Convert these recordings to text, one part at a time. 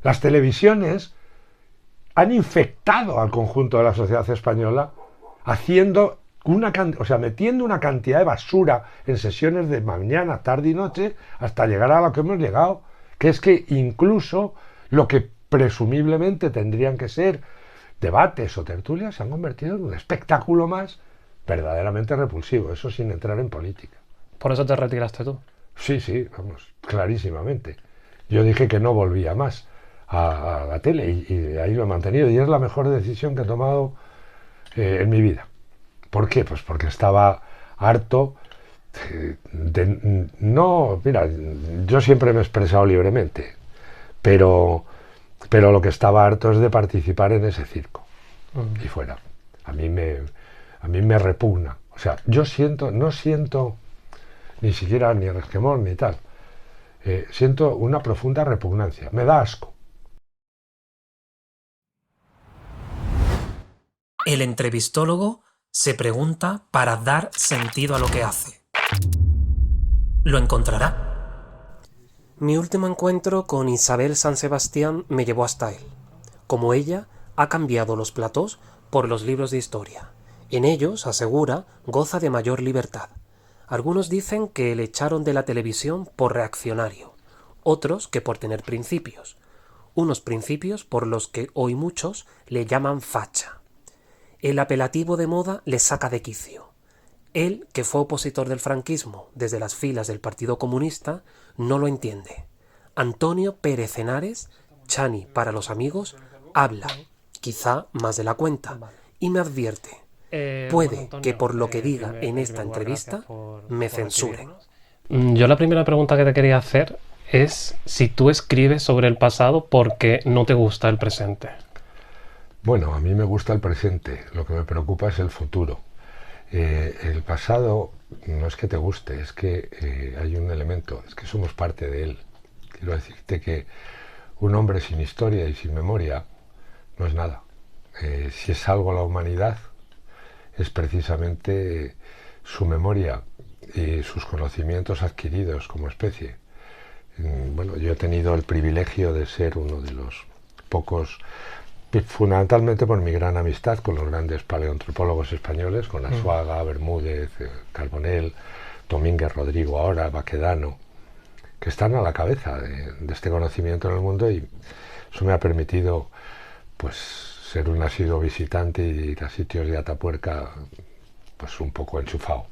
Las televisiones han infectado al conjunto de la sociedad española haciendo metiendo una cantidad de basura en sesiones de mañana, tarde y noche hasta llegar a lo que hemos llegado, que es que incluso lo que presumiblemente tendrían que ser debates o tertulias se han convertido en un espectáculo más verdaderamente repulsivo, eso sin entrar en política. Por eso te retiraste tú. Sí, sí, vamos, clarísimamente. Yo dije que no volvía más a la tele y ahí lo he mantenido y es la mejor decisión que he tomado en mi vida. ¿Por qué? Pues porque estaba harto no, mira, yo siempre me he expresado libremente, pero, pero lo que estaba harto es de participar en ese circo y fuera. A mí me repugna. O sea, no siento ni siquiera ni resquemor ni tal. Siento una profunda repugnancia. Me da asco. El entrevistólogo se pregunta para dar sentido a lo que hace. ¿Lo encontrará? Mi último encuentro con Isabel San Sebastián me llevó hasta él. Como ella, ha cambiado los platós por los libros de historia. En ellos, asegura, goza de mayor libertad. Algunos dicen que le echaron de la televisión por reaccionario, otros que por tener principios. Unos principios por los que hoy muchos le llaman facha. El apelativo de moda le saca de quicio. Él, que fue opositor del franquismo desde las filas del Partido Comunista, no lo entiende. Antonio Pérez Henares, Chani para los amigos, habla, quizá más de la cuenta, y me advierte. Puede que por lo que diga en esta entrevista me censuren. Yo la primera pregunta que te quería hacer es si tú escribes sobre el pasado porque no te gusta el presente. Bueno, a mí me gusta el presente, lo que me preocupa es el futuro. El pasado no es que te guste, es que hay un elemento, es que somos parte de él. Quiero decirte que un hombre sin historia y sin memoria no es nada. Si es algo la humanidad, es precisamente su memoria y sus conocimientos adquiridos como especie. Bueno, yo he tenido el privilegio de ser uno de los pocos, fundamentalmente por mi gran amistad con los grandes paleoantropólogos españoles, con Asuaga, Bermúdez, Carbonell, Domínguez Rodrigo ahora, Baquedano, que están a la cabeza de este conocimiento en el mundo, y eso me ha permitido pues ser un asiduo visitante y ir a sitios de Atapuerca pues un poco enchufado.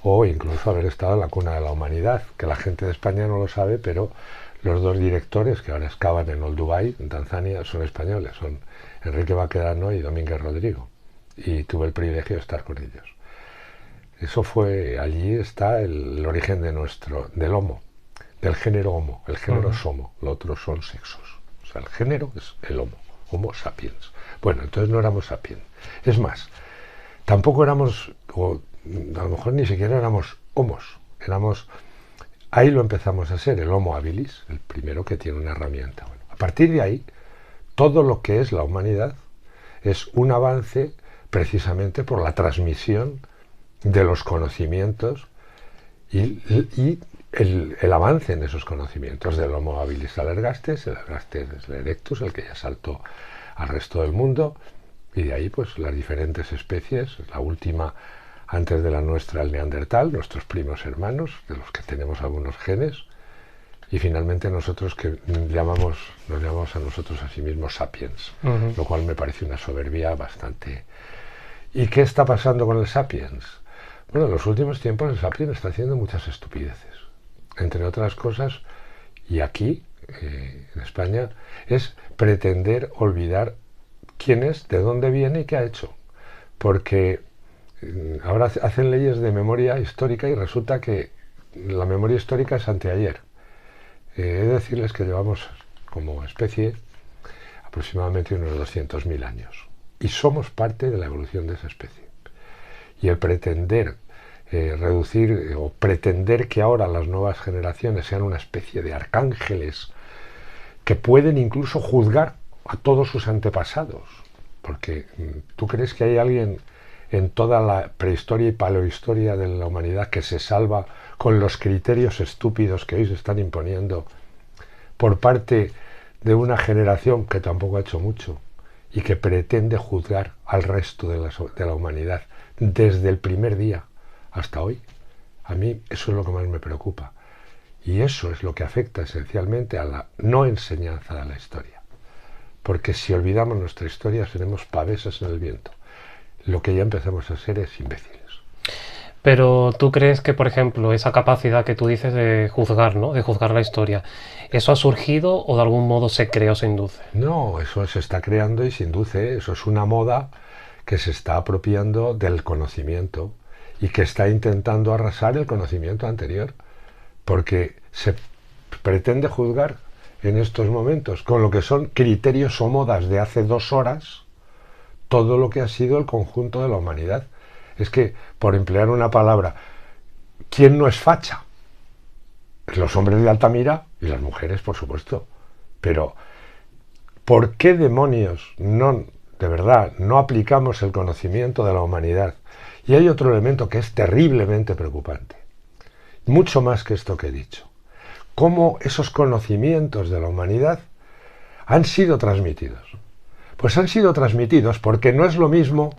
O incluso haber estado en la cuna de la humanidad, que la gente de España no lo sabe, pero los dos directores que ahora excavan en Old Dubai, en Tanzania, son españoles, son Enrique Baquedano y Domínguez Rodrigo. Y tuve el privilegio de estar con ellos. Eso fue, allí está el origen del Homo, del género Homo. El género es Homo, lo otro son sexos. O sea, el género es el Homo, Homo sapiens. Bueno, entonces no éramos sapiens. Es más, tampoco éramos, o a lo mejor ni siquiera éramos homos, éramos... Ahí lo empezamos a ser, el Homo habilis, el primero que tiene una herramienta. Bueno, a partir de ahí, todo lo que es la humanidad es un avance precisamente por la transmisión de los conocimientos y el avance en esos conocimientos, del Homo habilis al Ergastes, el Ergastes es el Erectus, el que ya saltó al resto del mundo, y de ahí pues las diferentes especies, la última antes de la nuestra, el Neandertal, nuestros primos hermanos, de los que tenemos algunos genes, y finalmente nosotros que nos llamamos a nosotros a sí mismos sapiens, lo cual me parece una soberbia bastante. ¿Y qué está pasando con el sapiens? Bueno, en los últimos tiempos el sapiens está haciendo muchas estupideces, entre otras cosas, y aquí, en España, es pretender olvidar quién es, de dónde viene y qué ha hecho, porque ahora hacen leyes de memoria histórica y resulta que la memoria histórica es anteayer. He de decirles que llevamos como especie aproximadamente unos 200.000 años y somos parte de la evolución de esa especie. Y el pretender reducir o pretender que ahora las nuevas generaciones sean una especie de arcángeles que pueden incluso juzgar a todos sus antepasados, porque ¿tú crees que hay alguien en toda la prehistoria y paleohistoria de la humanidad que se salva con los criterios estúpidos que hoy se están imponiendo por parte de una generación que tampoco ha hecho mucho y que pretende juzgar al resto de la humanidad desde el primer día hasta hoy. A mí eso es lo que más me preocupa. Y eso es lo que afecta esencialmente a la no enseñanza de la historia. Porque si olvidamos nuestra historia seremos pavesas en el viento. Lo que ya empezamos a ser es imbéciles. Pero tú crees que, por ejemplo, esa capacidad que tú dices de juzgar, ¿no? De juzgar la historia, ¿eso ha surgido o de algún modo se crea o se induce? No, eso se está creando y se induce. Eso es una moda que se está apropiando del conocimiento y que está intentando arrasar el conocimiento anterior. Porque se pretende juzgar en estos momentos con lo que son criterios o modas de hace 2 horas todo lo que ha sido el conjunto de la humanidad. Es que, por emplear una palabra, ¿quién no es facha? Los hombres de Altamira y las mujeres, por supuesto. Pero, ¿por qué demonios de verdad, no aplicamos el conocimiento de la humanidad? Y hay otro elemento que es terriblemente preocupante. Mucho más que esto que he dicho. Cómo esos conocimientos de la humanidad han sido transmitidos. Pues han sido transmitidos porque no es lo mismo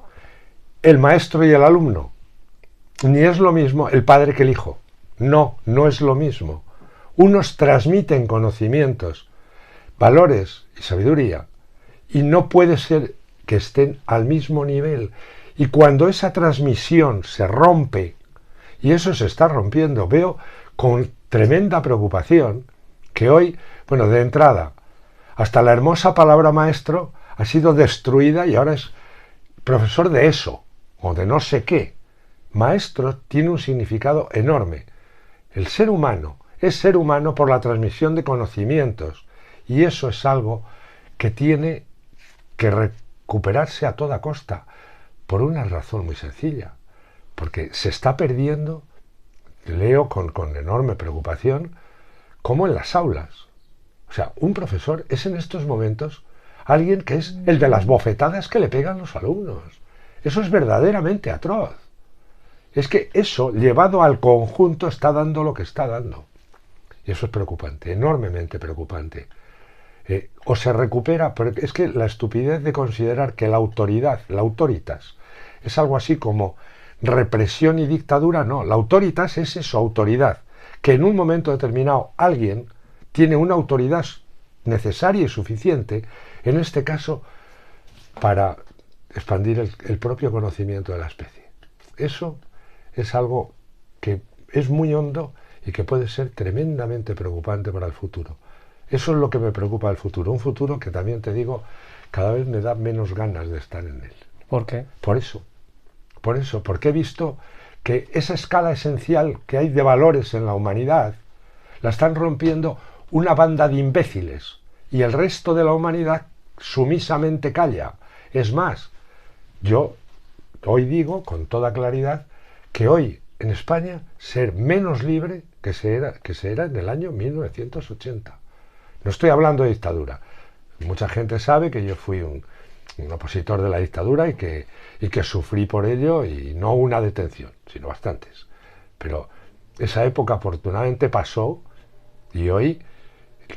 el maestro y el alumno, ni es lo mismo el padre que el hijo. No es lo mismo. Unos transmiten conocimientos, valores y sabiduría, y no puede ser que estén al mismo nivel. Y cuando esa transmisión se rompe, y eso se está rompiendo, veo con tremenda preocupación que hoy, bueno, de entrada, hasta la hermosa palabra maestro ha sido destruida y ahora es profesor de eso, o de no sé qué. Maestro tiene un significado enorme. El ser humano es ser humano por la transmisión de conocimientos, y eso es algo que tiene que recuperarse a toda costa, por una razón muy sencilla. Porque se está perdiendo, leo con enorme preocupación, como en las aulas. O sea, un profesor es en estos momentos alguien que es el de las bofetadas que le pegan los alumnos. Eso es verdaderamente atroz. Es que eso, llevado al conjunto, está dando lo que está dando. Y eso es preocupante, enormemente preocupante. O se recupera, pero es que la estupidez de considerar que la autoridad, la autoritas, es algo así como represión y dictadura, no. La autoritas es eso, autoridad. Que en un momento determinado alguien tiene una autoridad necesaria y suficiente, en este caso, para expandir el propio conocimiento de la especie. Eso es algo que es muy hondo y que puede ser tremendamente preocupante para el futuro. Eso es lo que me preocupa del futuro. Un futuro que también te digo, cada vez me da menos ganas de estar en él. ¿Por qué? Por eso, porque he visto que esa escala esencial que hay de valores en la humanidad la están rompiendo una banda de imbéciles y el resto de la humanidad sumisamente calla. Es más, yo hoy digo con toda claridad que hoy en España ser menos libre que se era en el año 1980. No estoy hablando de dictadura. Mucha gente sabe que yo fui un opositor de la dictadura y que sufrí por ello, y no una detención, sino bastantes. Pero esa época afortunadamente pasó, y hoy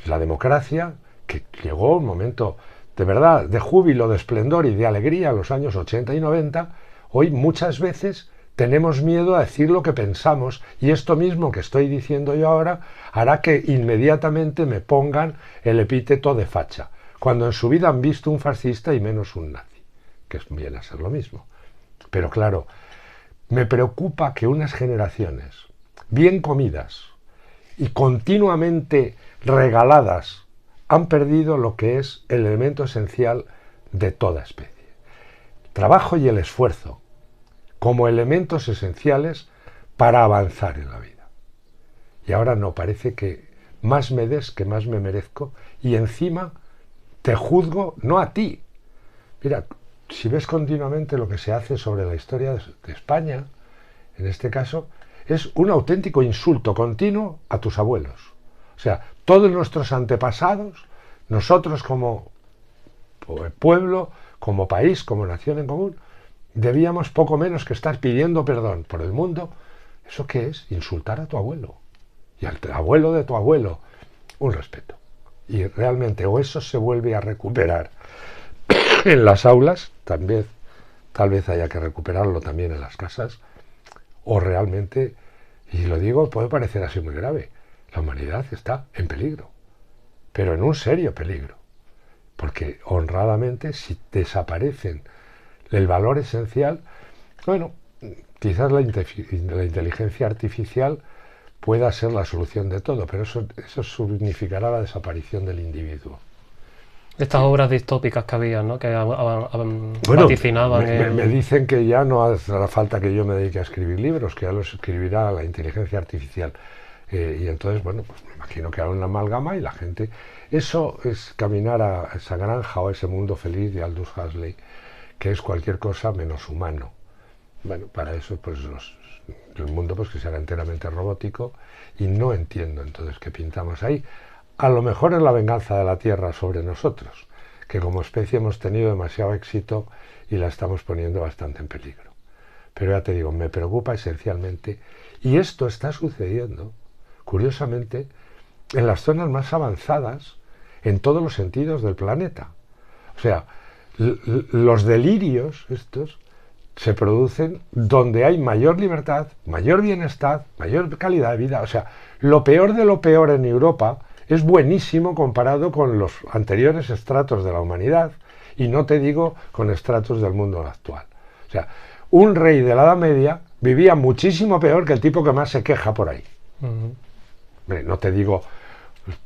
la democracia, que llegó un momento de verdad de júbilo, de esplendor y de alegría en los años 80 y 90, hoy muchas veces tenemos miedo a decir lo que pensamos, y esto mismo que estoy diciendo yo ahora hará que inmediatamente me pongan el epíteto de facha, cuando en su vida han visto un fascista y menos un nazi, que viene a ser lo mismo. Pero claro, me preocupa que unas generaciones bien comidas y continuamente regaladas han perdido lo que es el elemento esencial de toda especie. El trabajo y el esfuerzo como elementos esenciales para avanzar en la vida. Y ahora no, parece que más me des que más me merezco, y encima te juzgo no a ti. Mira, si ves continuamente lo que se hace sobre la historia de España, en este caso, es un auténtico insulto continuo a tus abuelos. O sea, todos nuestros antepasados, nosotros como pueblo, como país, como nación en común, debíamos poco menos que estar pidiendo perdón por el mundo. ¿Eso qué es? Insultar a tu abuelo y al abuelo de tu abuelo. Un respeto. Y realmente o eso se vuelve a recuperar en las aulas, también, tal vez haya que recuperarlo también en las casas, o realmente, y lo digo, puede parecer así muy grave, la humanidad está en peligro, pero en un serio peligro, porque honradamente si desaparecen el valor esencial, bueno, quizás la inteligencia artificial pueda ser la solución de todo, pero eso significará la desaparición del individuo. Estas obras distópicas que había, ¿no? Que Bueno, vaticinaban me dicen que ya no hará falta que yo me dedique a escribir libros, que ya los escribirá la inteligencia artificial. Y entonces, bueno, pues me imagino que hará una amalgama y la gente... Eso es caminar a esa granja o a ese mundo feliz de Aldous Huxley, que es cualquier cosa menos humano. Bueno, para eso, pues el mundo pues que será enteramente robótico, y no entiendo entonces qué pintamos ahí. A lo mejor es la venganza de la Tierra sobre nosotros, que como especie hemos tenido demasiado éxito y la estamos poniendo bastante en peligro. Pero ya te digo, me preocupa esencialmente, y esto está sucediendo, curiosamente, en las zonas más avanzadas, en todos los sentidos del planeta. O sea, los delirios estos se producen donde hay mayor libertad, mayor bienestar, mayor calidad de vida. O sea, lo peor de lo peor en Europa es buenísimo comparado con los anteriores estratos de la humanidad, y no te digo con estratos del mundo actual. O sea, un rey de la Edad Media vivía muchísimo peor que el tipo que más se queja por ahí. No te digo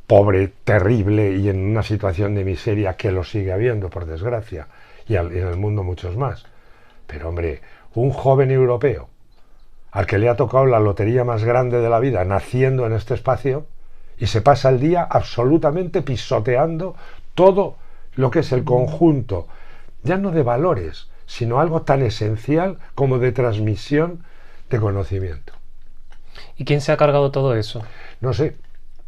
pobre, terrible y en una situación de miseria, que lo sigue habiendo, por desgracia, y en el mundo muchos más. Pero hombre, un joven europeo al que le ha tocado la lotería más grande de la vida, naciendo en este espacio, y se pasa el día absolutamente pisoteando todo lo que es el conjunto, ya no de valores, sino algo tan esencial como de transmisión de conocimiento. ¿Y quién se ha cargado todo eso? No sé,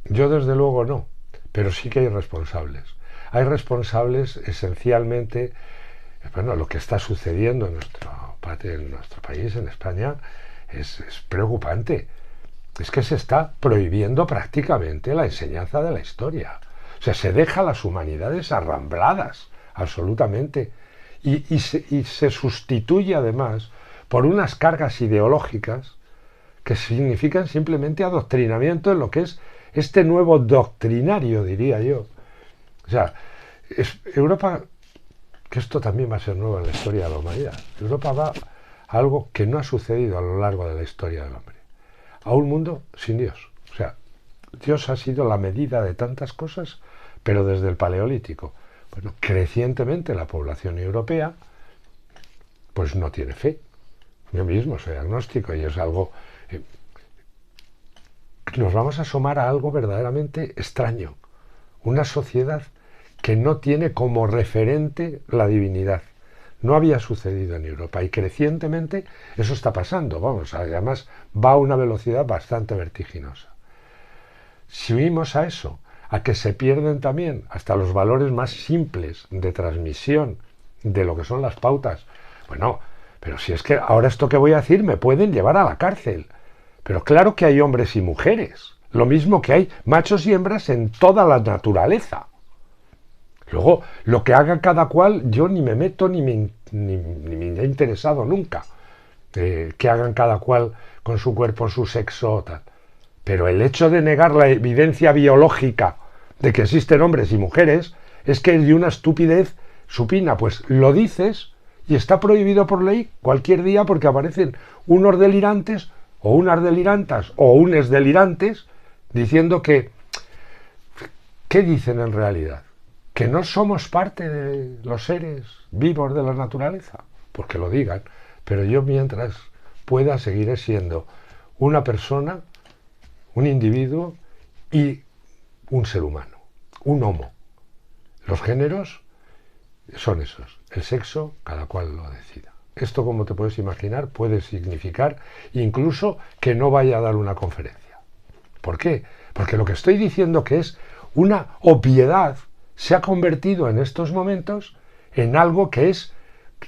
yo desde luego no, pero sí que hay responsables. Hay responsables esencialmente, bueno, lo que está sucediendo en nuestro país, en España, es preocupante. Es que se está prohibiendo prácticamente la enseñanza de la historia. O sea, se deja las humanidades arrambladas, absolutamente. Y se sustituye además por unas cargas ideológicas que significan simplemente adoctrinamiento en lo que es este nuevo doctrinario, diría yo. O sea, Europa, que esto también va a ser nuevo en la historia de la humanidad, Europa va a algo que no ha sucedido a lo largo de la historia del hombre, a un mundo sin Dios. O sea, Dios ha sido la medida de tantas cosas, pero desde el Paleolítico. Bueno, crecientemente la población europea pues no tiene fe. Yo mismo soy agnóstico y es algo... nos vamos a asomar a algo verdaderamente extraño. Una sociedad que no tiene como referente la divinidad. No había sucedido en Europa y crecientemente eso está pasando. Vamos, además va a una velocidad bastante vertiginosa. Si unimos a eso, a que se pierden también hasta los valores más simples de transmisión de lo que son las pautas, bueno, pero si es que ahora esto que voy a decir me pueden llevar a la cárcel. Pero claro que hay hombres y mujeres, lo mismo que hay machos y hembras en toda la naturaleza. Luego, lo que haga cada cual, yo ni me meto ni me he interesado nunca. Que hagan cada cual con su cuerpo, su sexo, tal. Pero el hecho de negar la evidencia biológica de que existen hombres y mujeres es que es de una estupidez supina. Pues lo dices y está prohibido por ley cualquier día porque aparecen unos delirantes o unas delirantas o unes delirantes diciendo que... ¿Qué dicen en realidad? ¿Que no somos parte de los seres vivos de la naturaleza? Pues que lo digan, pero yo mientras pueda seguiré siendo una persona, un individuo y un ser humano, un homo. Los géneros son esos, el sexo cada cual lo decida. Esto, como te puedes imaginar, puede significar incluso que no vaya a dar una conferencia. ¿Por qué? Porque lo que estoy diciendo que es una obviedad se ha convertido en estos momentos en algo que es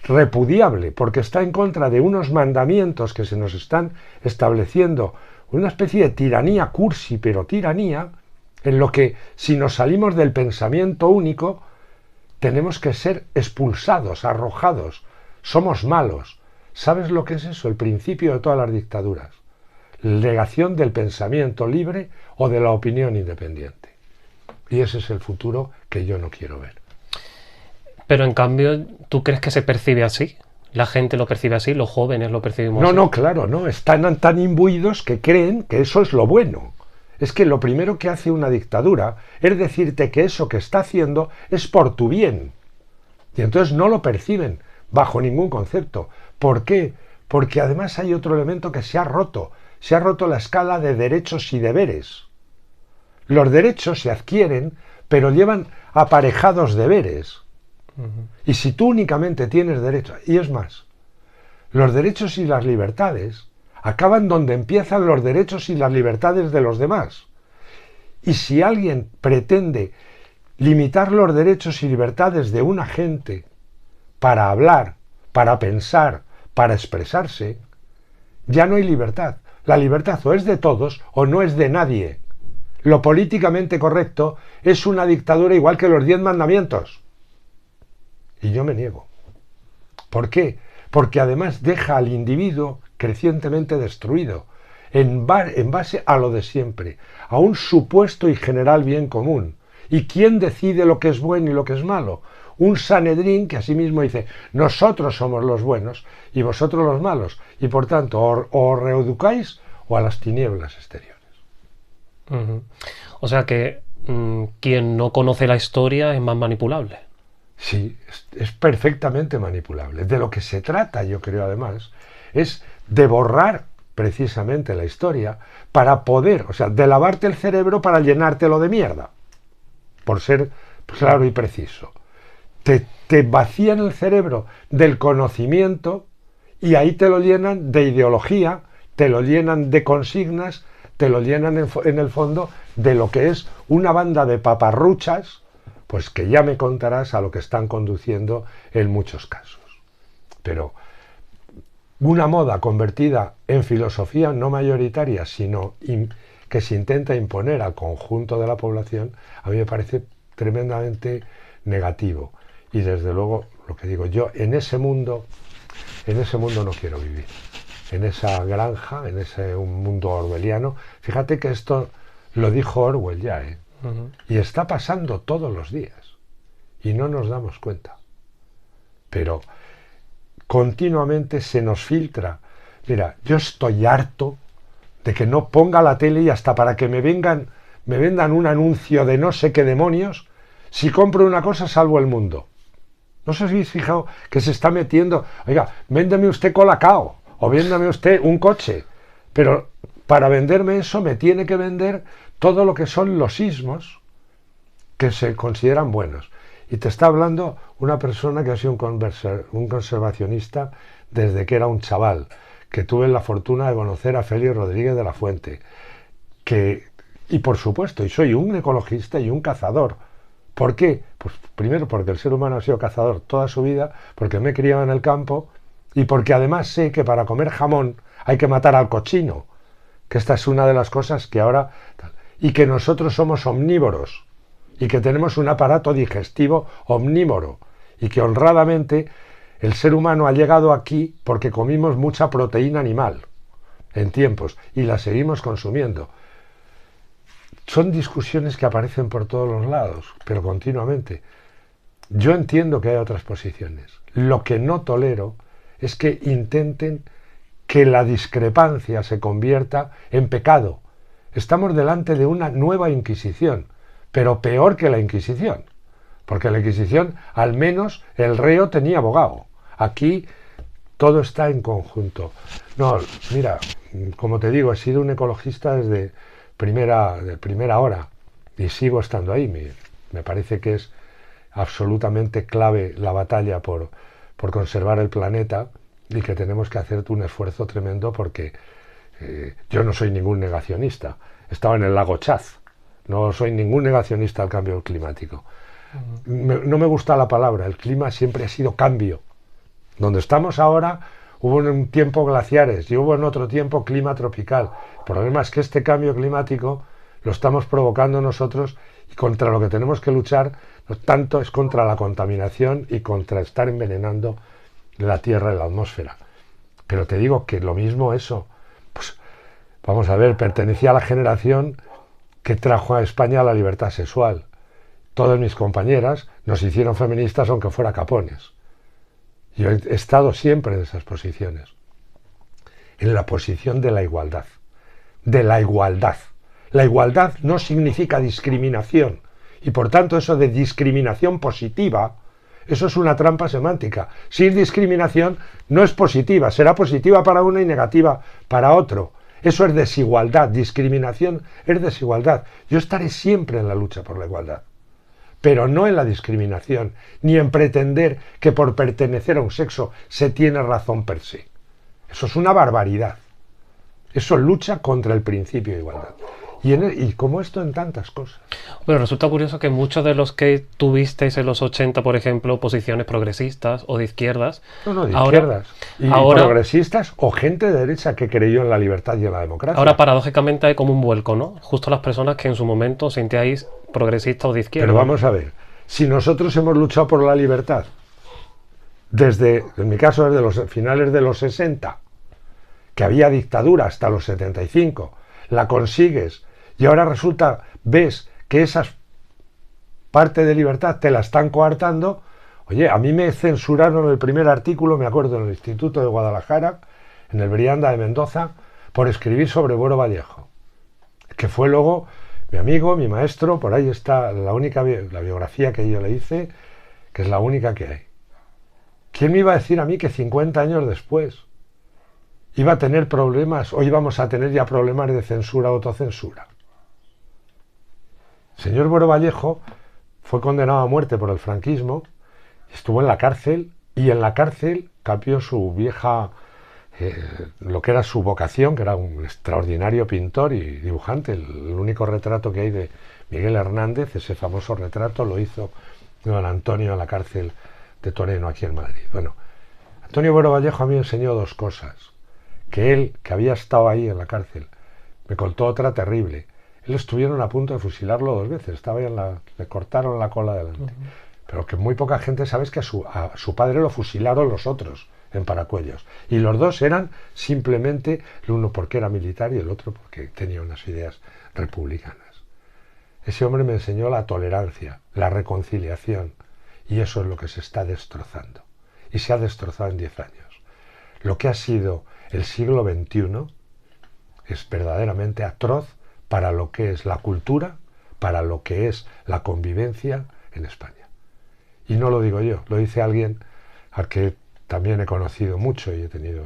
repudiable, porque está en contra de unos mandamientos que se nos están estableciendo, una especie de tiranía cursi, pero tiranía, en lo que si nos salimos del pensamiento único, tenemos que ser expulsados, arrojados, somos malos. ¿Sabes lo que es eso? El principio de todas las dictaduras. Negación del pensamiento libre o de la opinión independiente. Y ese es el futuro que yo no quiero ver. Pero en cambio, ¿tú crees que se percibe así? ¿La gente lo percibe así? ¿Los jóvenes lo percibimos No, así? no, claro, no. Están tan imbuidos que creen que eso es lo bueno. Es que lo primero que hace una dictadura es decirte que eso que está haciendo es por tu bien. Y entonces no lo perciben bajo ningún concepto. ¿Por qué? Porque además hay otro elemento que se ha roto. Se ha roto la escala de derechos y deberes. Los derechos se adquieren, pero llevan aparejados deberes. Y si tú únicamente tienes derechos, y es más, los derechos y las libertades acaban donde empiezan los derechos y las libertades de los demás. Y si alguien pretende limitar los derechos y libertades de una gente para hablar, para pensar, para expresarse, ya no hay libertad. La libertad o es de todos o no es de nadie. Lo políticamente correcto es una dictadura igual que los 10 mandamientos. Y yo me niego. ¿Por qué? Porque además deja al individuo crecientemente destruido, en base a lo de siempre, a un supuesto y general bien común. ¿Y quién decide lo que es bueno y lo que es malo? Un Sanedrín que asimismo dice, nosotros somos los buenos y vosotros los malos, y por tanto o os reeducáis o a las tinieblas exteriores. O sea que quien no conoce la historia es más manipulable. Sí, es perfectamente manipulable. De lo que se trata, yo creo además, es de borrar precisamente la historia para poder, o sea, de lavarte el cerebro para llenártelo de mierda, por ser claro y preciso. Te vacían el cerebro del conocimiento y ahí te lo llenan de ideología, te lo llenan de consignas, te lo llenan en el fondo de lo que es una banda de paparruchas, pues que ya me contarás a lo que están conduciendo en muchos casos. Pero una moda convertida en filosofía no mayoritaria, sino que se intenta imponer al conjunto de la población, a mí me parece tremendamente negativo. Y desde luego, lo que digo, yo en ese mundo no quiero vivir. En esa granja, en ese un mundo orwelliano. Fíjate que esto lo dijo Orwell ya, ¿eh? Y está pasando todos los días. Y no nos damos cuenta. Pero continuamente se nos filtra. Mira, yo estoy harto de que no ponga la tele y hasta para que me vendan un anuncio de no sé qué demonios, si compro una cosa salvo el mundo. ¿No os habéis fijado que se está metiendo? Oiga, véndeme usted Colacao o véndame usted un coche. Pero para venderme eso me tiene que vender todo lo que son los ismos que se consideran buenos. Y te está hablando una persona que ha sido un conservacionista desde que era un chaval, que tuve la fortuna de conocer a Félix Rodríguez de la Fuente, y por supuesto, y soy un ecologista y un cazador. ¿Por qué? Pues primero porque el ser humano ha sido cazador toda su vida, porque me he criado en el campo, y porque además sé que para comer jamón hay que matar al cochino, que esta es una de las cosas que ahora... Y que nosotros somos omnívoros, y que tenemos un aparato digestivo omnívoro, y que honradamente el ser humano ha llegado aquí porque comimos mucha proteína animal en tiempos, y la seguimos consumiendo. Son discusiones que aparecen por todos los lados, pero continuamente. Yo entiendo que hay otras posiciones. Lo que no tolero es que intenten que la discrepancia se convierta en pecado. Estamos delante de una nueva Inquisición, pero peor que la Inquisición, porque la Inquisición al menos el reo tenía abogado. Aquí todo está en conjunto. No, mira, como te digo, he sido un ecologista desde primera hora y sigo estando ahí. Me parece que es absolutamente clave la batalla por conservar el planeta y que tenemos que hacer un esfuerzo tremendo porque yo no soy ningún negacionista. Estaba en el lago Chad. No soy ningún negacionista al cambio climático. No me gusta la palabra. El clima siempre ha sido cambio. Donde estamos ahora hubo en un tiempo glaciares y hubo en otro tiempo clima tropical. El problema es que este cambio climático lo estamos provocando nosotros, y contra lo que tenemos que luchar no tanto es contra la contaminación y contra estar envenenando la tierra y la atmósfera. Pero te digo que lo mismo eso, pues vamos a ver, pertenecía a la generación que trajo a España la libertad sexual. Todas mis compañeras nos hicieron feministas aunque fuera capones. Yo he estado siempre en esas posiciones, en la posición de la igualdad. De la igualdad. La igualdad no significa discriminación, y por tanto eso de discriminación positiva, eso es una trampa semántica. Si es discriminación, no es positiva, será positiva para uno y negativa para otro. Eso es desigualdad, discriminación es desigualdad. Yo estaré siempre en la lucha por la igualdad, pero no en la discriminación, ni en pretender que por pertenecer a un sexo se tiene razón per se. Eso es una barbaridad. Eso lucha contra el principio de igualdad. Y como esto en tantas cosas. Bueno, resulta curioso que muchos de los que tuvisteis en los 80, por ejemplo, posiciones progresistas o de izquierdas... No, de izquierdas. Y progresistas o gente de derecha que creyó en la libertad y en la democracia. Ahora, paradójicamente, hay como un vuelco, ¿no? Justo las personas que en su momento sentíais progresistas o de izquierda. Pero vamos a ver, si nosotros hemos luchado por la libertad desde, en mi caso, desde los finales de los 60, que había dictadura hasta los 75, la consigues y ahora resulta, ves que esa parte de libertad te la están coartando. Oye, a mí me censuraron el primer artículo, me acuerdo, en el Instituto de Guadalajara, en el Brianda de Mendoza, por escribir sobre Buero Vallejo, que fue luego mi amigo, mi maestro. Por ahí está la biografía que yo le hice, que es la única que hay. ¿Quién me iba a decir a mí que 50 años después iba a tener problemas, o íbamos a tener ya problemas de censura o autocensura? El señor Buero Vallejo fue condenado a muerte por el franquismo, estuvo en la cárcel, y en la cárcel cambió su vieja, lo que era su vocación, que era un extraordinario pintor y dibujante. El único retrato que hay de Miguel Hernández, ese famoso retrato, lo hizo don Antonio en la cárcel de Toreno, aquí en Madrid. Bueno, Antonio Buero Vallejo a mí me enseñó dos cosas. Que él, que había estado ahí en la cárcel, me contó otra terrible. Él estuvieron a punto de fusilarlo 2 veces, estaba ahí le cortaron la cola delante. Pero que muy poca gente sabe es que a su padre lo fusilaron los otros en Paracuellos. Y los dos eran simplemente, el uno porque era militar y el otro porque tenía unas ideas republicanas. Ese hombre me enseñó la tolerancia, la reconciliación, y eso es lo que se está destrozando. Y se ha destrozado en 10 años. Lo que ha sido el siglo XXI es verdaderamente atroz para lo que es la cultura, para lo que es la convivencia en España. Y no lo digo yo, lo dice alguien al que también he conocido mucho y he tenido,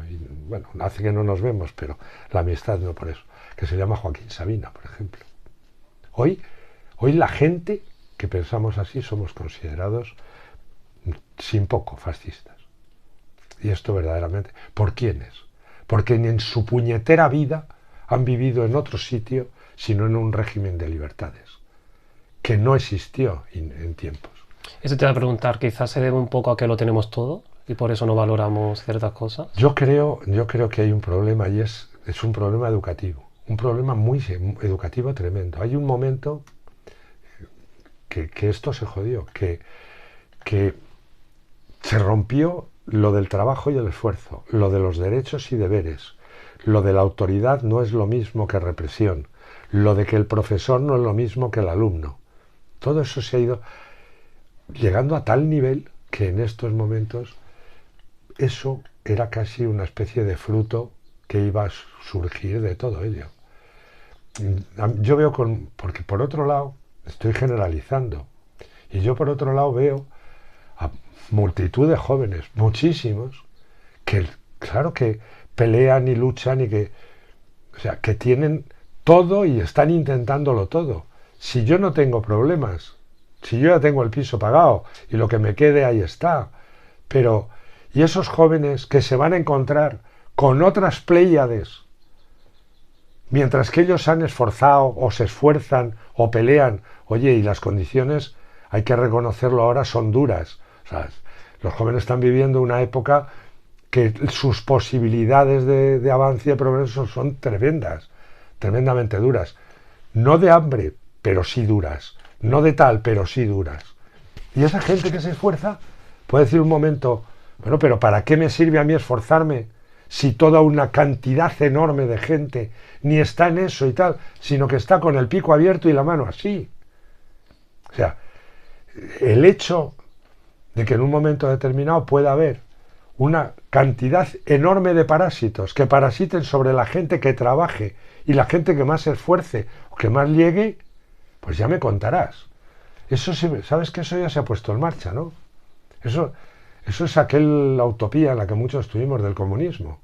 bueno, hace que no nos vemos, pero la amistad no por eso, que se llama Joaquín Sabina, por ejemplo. Hoy la gente que pensamos así somos considerados sin poco fascistas. Y esto verdaderamente, ¿por quiénes? Porque ni en su puñetera vida han vivido en otro sitio, sino en un régimen de libertades, que no existió en tiempos. Eso te voy a preguntar, quizás se debe un poco a que lo tenemos todo y por eso no valoramos ciertas cosas. Yo creo que hay un problema, y es un problema educativo, un problema muy educativo tremendo. Hay un momento que esto se jodió, que se rompió lo del trabajo y el esfuerzo, lo de los derechos y deberes, lo de la autoridad no es lo mismo que represión, lo de que el profesor no es lo mismo que el alumno. Todo eso se ha ido llegando a tal nivel que en estos momentos eso era casi una especie de fruto que iba a surgir de todo ello. Yo veo porque por otro lado estoy generalizando, y yo por otro lado veo a multitud de jóvenes, muchísimos, que claro que pelean y luchan y que tienen todo y están intentándolo todo. Si yo no tengo problemas, si yo ya tengo el piso pagado y lo que me quede ahí está, pero y esos jóvenes que se van a encontrar con otras pléyades, mientras que ellos han esforzado o se esfuerzan o pelean, oye, y las condiciones, hay que reconocerlo ahora, son duras. O sea, los jóvenes están viviendo una época que sus posibilidades de avance y de progreso son tremendas, tremendamente duras. no de hambre, pero sí duras, no de tal, pero sí duras. Y esa gente que se esfuerza puede decir un momento, bueno, pero ¿para qué me sirve a mí esforzarme si toda una cantidad enorme de gente ni está en eso y tal, sino que está con el pico abierto y la mano así? O sea, el hecho de que en un momento determinado pueda haber una cantidad enorme de parásitos que parasiten sobre la gente que trabaje y la gente que más se esfuerce o que más llegue, pues ya me contarás. Eso sabes que eso ya se ha puesto en marcha, ¿no? Eso es aquella utopía en la que muchos tuvimos del comunismo.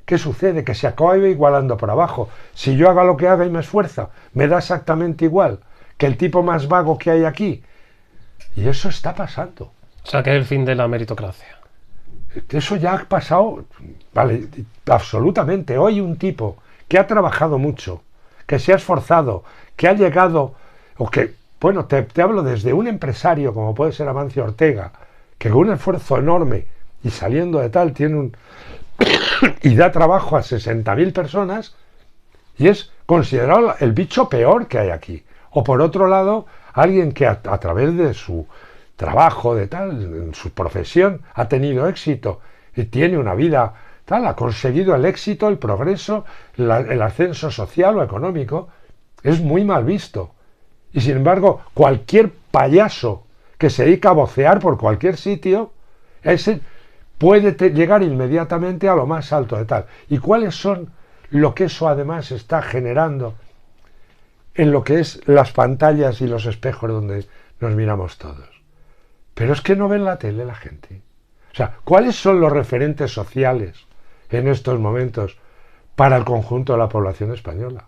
¿Qué sucede? Que se acaba igualando por abajo. Si yo haga lo que haga y me esfuerzo, me da exactamente igual que el tipo más vago que hay aquí. Y eso está pasando. O sea, que es el fin de la meritocracia. Eso ya ha pasado, vale, absolutamente. Hoy un tipo que ha trabajado mucho, que se ha esforzado, que ha llegado, o que, bueno, te hablo desde un empresario como puede ser Amancio Ortega, que con un esfuerzo enorme y saliendo de tal tiene un y da trabajo a 60.000 personas y es considerado el bicho peor que hay aquí. O por otro lado, alguien que a través de su trabajo, de tal, en su profesión, ha tenido éxito y tiene una vida tal, ha conseguido el éxito, el progreso, el ascenso social o económico, es muy mal visto. Y sin embargo, cualquier payaso que se dedica a vocear por cualquier sitio, ese puede llegar inmediatamente a lo más alto de tal. ¿Y cuáles son lo que eso además está generando en lo que es las pantallas y los espejos donde nos miramos todos? Pero es que no ven la tele la gente. O sea, ¿cuáles son los referentes sociales en estos momentos para el conjunto de la población española?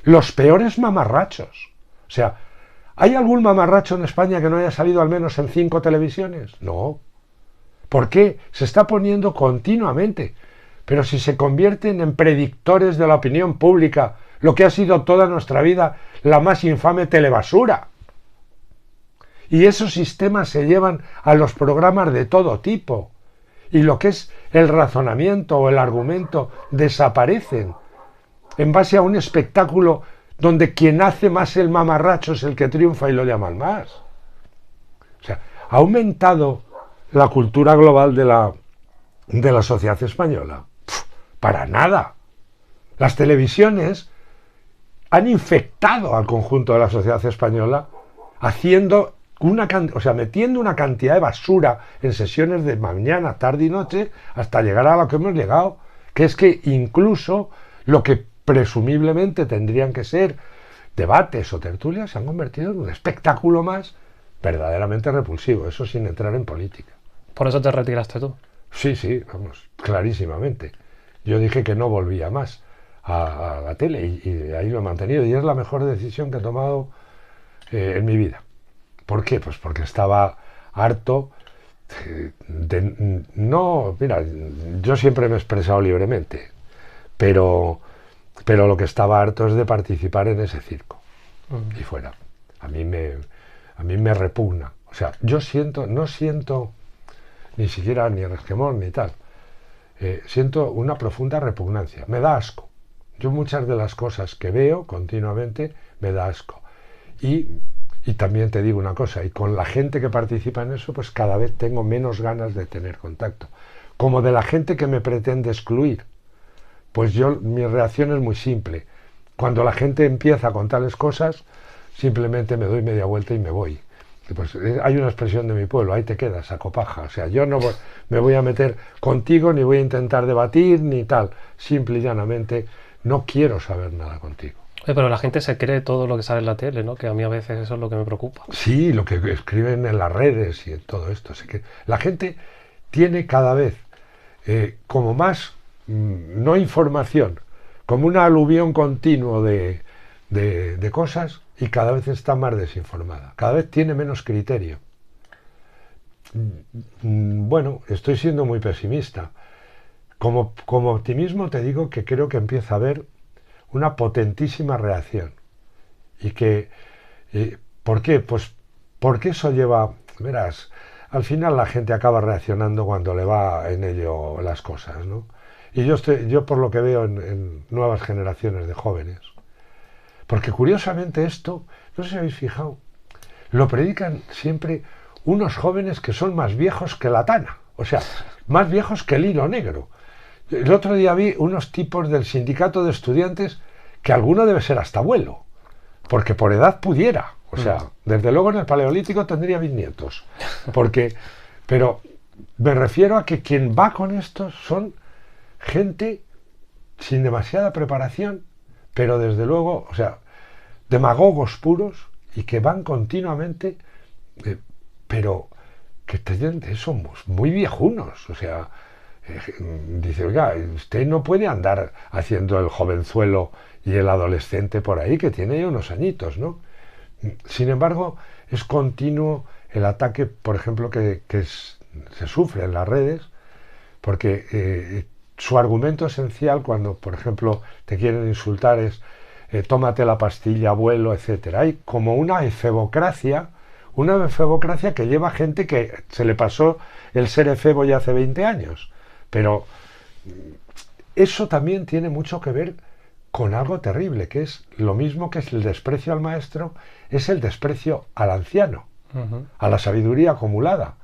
Los peores mamarrachos. O sea, ¿hay algún mamarracho en España que no haya salido al menos en 5 televisiones? No. ¿Por qué? Se está poniendo continuamente. Pero si se convierten en predictores de la opinión pública, lo que ha sido toda nuestra vida la más infame telebasura. Y esos sistemas se llevan a los programas de todo tipo. Y lo que es el razonamiento o el argumento desaparecen en base a un espectáculo donde quien hace más el mamarracho es el que triunfa y lo llaman más. O sea, ha aumentado la cultura global de la sociedad española. Para nada. Las televisiones han infectado al conjunto de la sociedad española haciendo metiendo una cantidad de basura en sesiones de mañana, tarde y noche hasta llegar a lo que hemos llegado, que es que incluso lo que presumiblemente tendrían que ser debates o tertulias se han convertido en un espectáculo más verdaderamente repulsivo, eso sin entrar en política. ¿Por eso te retiraste tú? Sí, vamos, clarísimamente. Yo dije que no volvía más a la tele y ahí lo he mantenido y es la mejor decisión que he tomado en mi vida. ¿Por qué? Pues porque estaba harto mira, yo siempre me he expresado libremente, pero lo que estaba harto es de participar en ese circo. Y fuera. A mí me repugna. O sea, no siento ni siquiera ni resquemor ni tal. Siento una profunda repugnancia. Me da asco. Yo muchas de las cosas que veo continuamente me da asco. Y también te digo una cosa, y con la gente que participa en eso, pues cada vez tengo menos ganas de tener contacto. Como de la gente que me pretende excluir. Pues mi reacción es muy simple. Cuando la gente empieza con tales cosas, simplemente me doy media vuelta y me voy. Pues hay una expresión de mi pueblo, ahí te quedas, saco paja. O sea, yo no me voy a meter contigo, ni voy a intentar debatir, ni tal. Simple y llanamente, no quiero saber nada contigo. Pero la gente se cree todo lo que sale en la tele, ¿no? Que a mí a veces eso es lo que me preocupa. Sí, lo que escriben en las redes y en todo esto. Así que la gente tiene cada vez como más, no información, como un aluvión continuo de cosas y cada vez está más desinformada. Cada vez tiene menos criterio. Bueno, estoy siendo muy pesimista. Como optimismo te digo que creo que empieza a haber una potentísima reacción. Y que, ¿por qué? Pues porque eso lleva, verás, al final la gente acaba reaccionando cuando le va en ello las cosas, ¿no? Y yo por lo que veo en nuevas generaciones de jóvenes, Porque curiosamente esto, no sé si habéis fijado, lo predican siempre unos jóvenes que son más viejos que la tana, o sea, más viejos que el hilo negro. El otro día vi unos tipos del sindicato de estudiantes que alguno debe ser hasta abuelo, porque por edad pudiera, o sea, desde luego en el Paleolítico tendría bisnietos, pero me refiero a que quien va con estos son gente sin demasiada preparación, pero desde luego, o sea, demagogos puros y que van continuamente, pero que somos muy viejunos, o sea, dice, oiga, usted no puede andar haciendo el jovenzuelo y el adolescente por ahí, que tiene ya unos añitos, ¿no? Sin embargo, es continuo el ataque, por ejemplo, se sufre en las redes, porque su argumento esencial cuando, por ejemplo, te quieren insultar es tómate la pastilla, abuelo, etcétera. Hay como una efebocracia que lleva gente que se le pasó el ser efebo ya hace 20 años. Pero eso también tiene mucho que ver con algo terrible, que es lo mismo que es el desprecio al maestro, es el desprecio al anciano, a la sabiduría acumulada.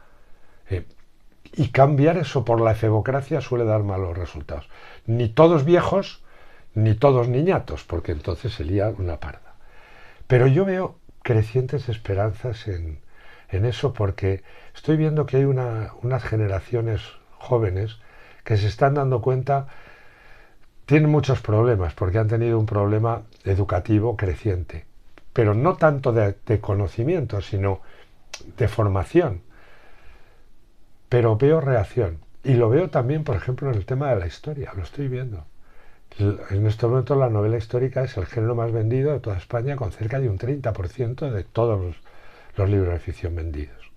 Y cambiar eso por la efebocracia suele dar malos resultados. Ni todos viejos, ni todos niñatos, porque entonces se lía una parda. Pero yo veo crecientes esperanzas en eso, porque estoy viendo que hay unas generaciones jóvenes que se están dando cuenta, tienen muchos problemas, porque han tenido un problema educativo creciente, pero no tanto de conocimiento, sino de formación. Pero veo reacción, y lo veo también, por ejemplo, en el tema de la historia, lo estoy viendo. En este momento la novela histórica es el género más vendido de toda España, con cerca de un 30% de todos los libros de ficción vendidos.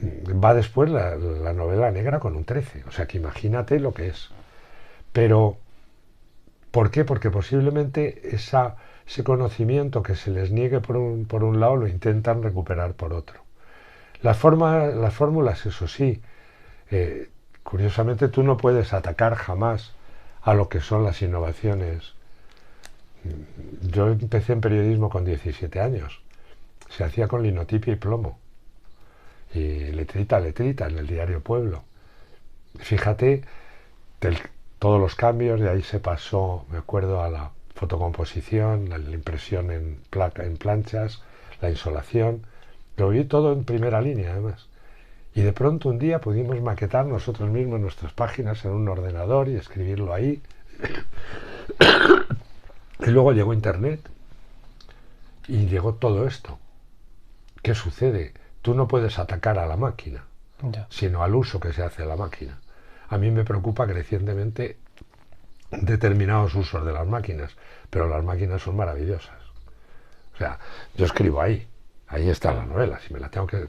Va después la novela negra con un 13%, o sea que imagínate lo que es. Pero, ¿por qué? Porque posiblemente ese conocimiento que se les niegue por un lado lo intentan recuperar por otro. Las fórmulas, eso sí, curiosamente tú no puedes atacar jamás a lo que son las innovaciones. Yo empecé en periodismo con 17 años, se hacía con linotipia y plomo, y letrita a letrita en el diario Pueblo. Fíjate todos los cambios, de ahí se pasó, me acuerdo, a la fotocomposición, la impresión en planchas, la insolación. Lo vi todo en primera línea, además. Y de pronto un día pudimos maquetar nosotros mismos nuestras páginas en un ordenador y escribirlo ahí. Y luego llegó Internet y llegó todo esto. ¿Qué sucede? Tú no puedes atacar a la máquina, sino al uso que se hace de la máquina. A mí me preocupa crecientemente determinados usos de las máquinas, pero las máquinas son maravillosas. O sea, yo escribo ahí está la novela, si me la tengo que...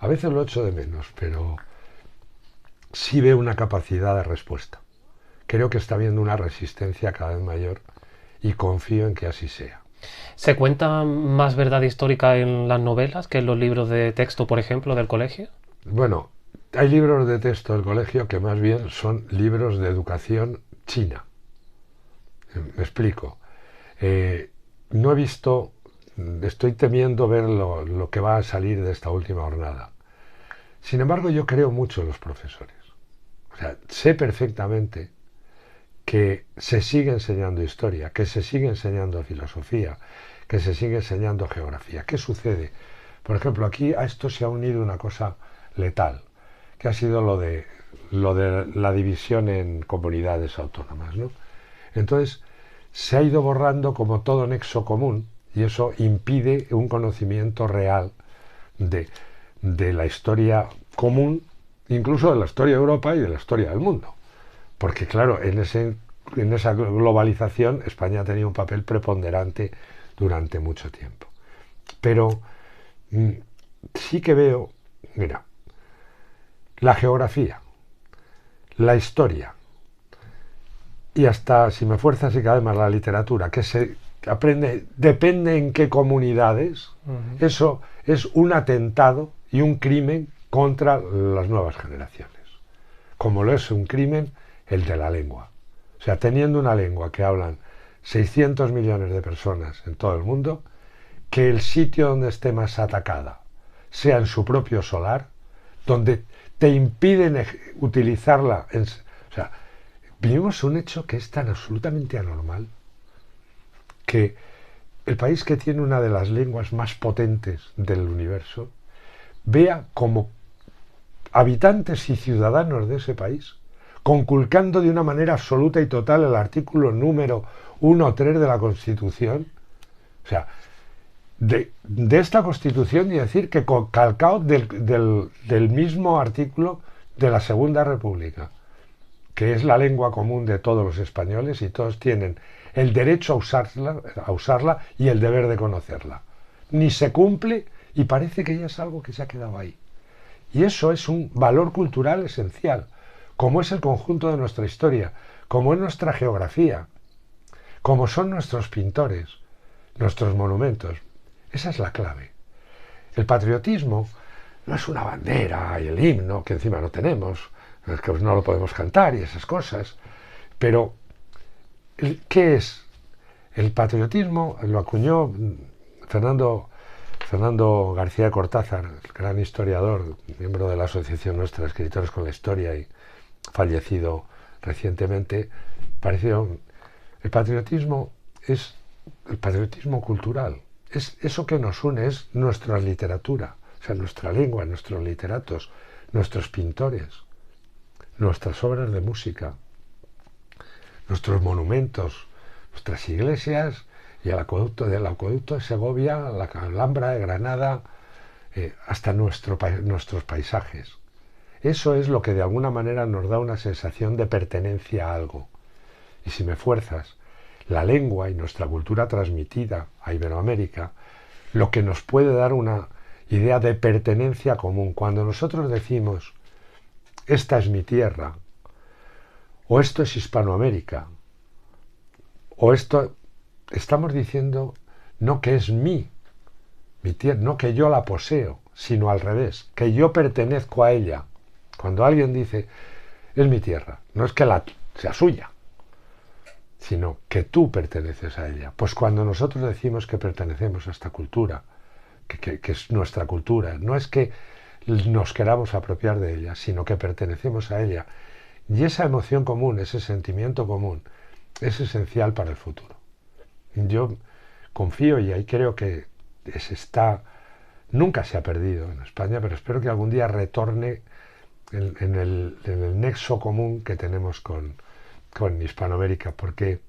A veces lo echo de menos, pero sí veo una capacidad de respuesta. Creo que está habiendo una resistencia cada vez mayor y confío en que así sea. ¿Se cuenta más verdad histórica en las novelas que en los libros de texto, por ejemplo, del colegio? Bueno, hay libros de texto del colegio que más bien son libros de educación china. Me explico. No he visto... Estoy temiendo ver lo que va a salir de esta última jornada. Sin embargo, yo creo mucho en los profesores. O sea, sé perfectamente que se sigue enseñando historia, que se sigue enseñando filosofía, que se sigue enseñando geografía. ¿Qué sucede? Por ejemplo, aquí a esto se ha unido una cosa letal, que ha sido lo de la división en comunidades autónomas, ¿no? Entonces, se ha ido borrando como todo nexo común, y eso impide un conocimiento real de la historia común, incluso de la historia de Europa y de la historia del mundo. Porque claro, en esa globalización España ha tenido un papel preponderante durante mucho tiempo. Pero sí que veo, mira, la geografía, la historia y hasta, si me fuerzas y cada vez más, la literatura, que se aprende, depende en qué comunidades, eso es un atentado y un crimen contra las nuevas generaciones. Como lo es un crimen el de la lengua. O sea, teniendo una lengua que hablan 600 millones de personas en todo el mundo, que el sitio donde esté más atacada sea en su propio solar, donde te impiden utilizarla. O sea, vivimos un hecho que es tan absolutamente anormal, que el país que tiene una de las lenguas más potentes del universo vea como habitantes y ciudadanos de ese país, conculcando de una manera absoluta y total el artículo número 1 o 3 de la Constitución, o sea, de esta Constitución, y decir que calcado del mismo artículo de la Segunda República, que es la lengua común de todos los españoles y todos tienen el derecho a usarla y el deber de conocerla. Ni se cumple y parece que ya es algo que se ha quedado ahí. Y eso es un valor cultural esencial, como es el conjunto de nuestra historia, como es nuestra geografía, como son nuestros pintores, nuestros monumentos. Esa es la clave. El patriotismo no es una bandera y el himno, que encima no tenemos, que no lo podemos cantar y esas cosas, pero ¿qué es? El patriotismo lo acuñó Fernando García Cortázar, el gran historiador, miembro de la asociación nuestra de Escritores con la Historia y fallecido recientemente. El patriotismo es el patriotismo cultural, es eso que nos une, es nuestra literatura, o sea, nuestra lengua, nuestros literatos, nuestros pintores, nuestras obras de música, nuestros monumentos, nuestras iglesias y el acueducto de Segovia, la Alhambra de Granada, hasta nuestros paisajes. Eso es lo que de alguna manera nos da una sensación de pertenencia a algo. Y si me fuerzas, la lengua y nuestra cultura transmitida a Iberoamérica, lo que nos puede dar una idea de pertenencia común. Cuando nosotros decimos, esta es mi tierra, o esto es Hispanoamérica, o esto, estamos diciendo no que es mi tierra, no que yo la poseo, sino al revés, que yo pertenezco a ella. Cuando alguien dice, es mi tierra, no es que sea suya, sino que tú perteneces a ella. Pues cuando nosotros decimos que pertenecemos a esta cultura, que es nuestra cultura, no es que nos queramos apropiar de ella, sino que pertenecemos a ella. Y esa emoción común, ese sentimiento común, es esencial para el futuro. Yo confío y ahí creo que nunca se ha perdido en España, pero espero que algún día retorne en el nexo común que tenemos con Hispanoamérica, porque